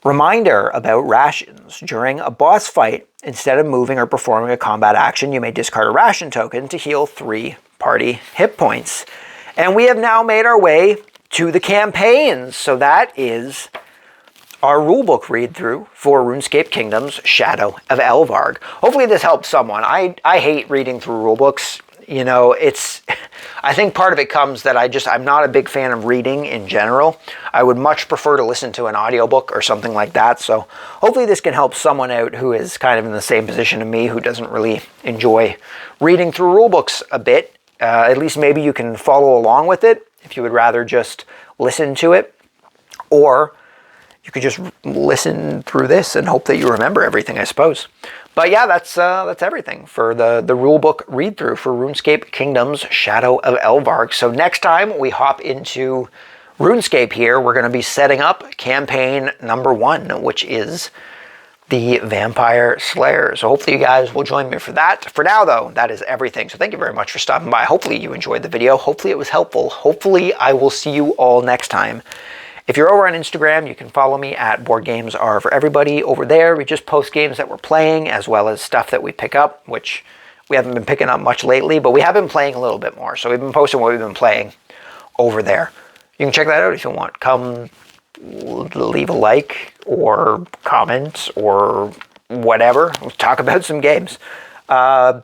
Reminder about rations. During a boss fight, instead of moving or performing a combat action, you may discard a ration token to heal 3 party hit points. And we have now made our way to the campaigns. So that is our rulebook read-through for Runescape Kingdoms Shadow of Elvarg. Hopefully this helps someone. I hate reading through rulebooks. You know, I think part of it comes that I'm not a big fan of reading in general. I would much prefer to listen to an audiobook or something like that. So hopefully this can help someone out who is kind of in the same position as me, who doesn't really enjoy reading through rulebooks a bit. At least maybe you can follow along with it if you would rather just listen to it. Or you could just listen through this and hope that you remember everything, I suppose. But yeah, that's everything for the rulebook read-through for RuneScape Kingdoms Shadow of Elvarg. So next time we hop into RuneScape here, we're going to be setting up campaign number 1, which is the Vampire Slayer. So hopefully you guys will join me for that. For now, though, that is everything. So thank you very much for stopping by. Hopefully you enjoyed the video. Hopefully it was helpful. Hopefully I will see you all next time. If you're over on Instagram, you can follow me at Board Games Are For Everybody. Over there, we just post games that we're playing, as well as stuff that we pick up, which we haven't been picking up much lately, but we have been playing a little bit more. So we've been posting what we've been playing over there. You can check that out if you want. Come leave a like or comment or whatever. We'll talk about some games. That's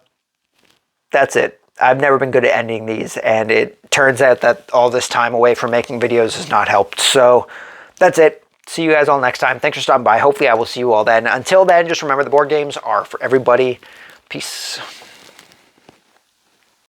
it. I've never been good at ending these, and it turns out that all this time away from making videos has not helped. So that's it. See you guys all next time. Thanks for stopping by. Hopefully I will see you all then. Until then, just remember the board games are for everybody. Peace.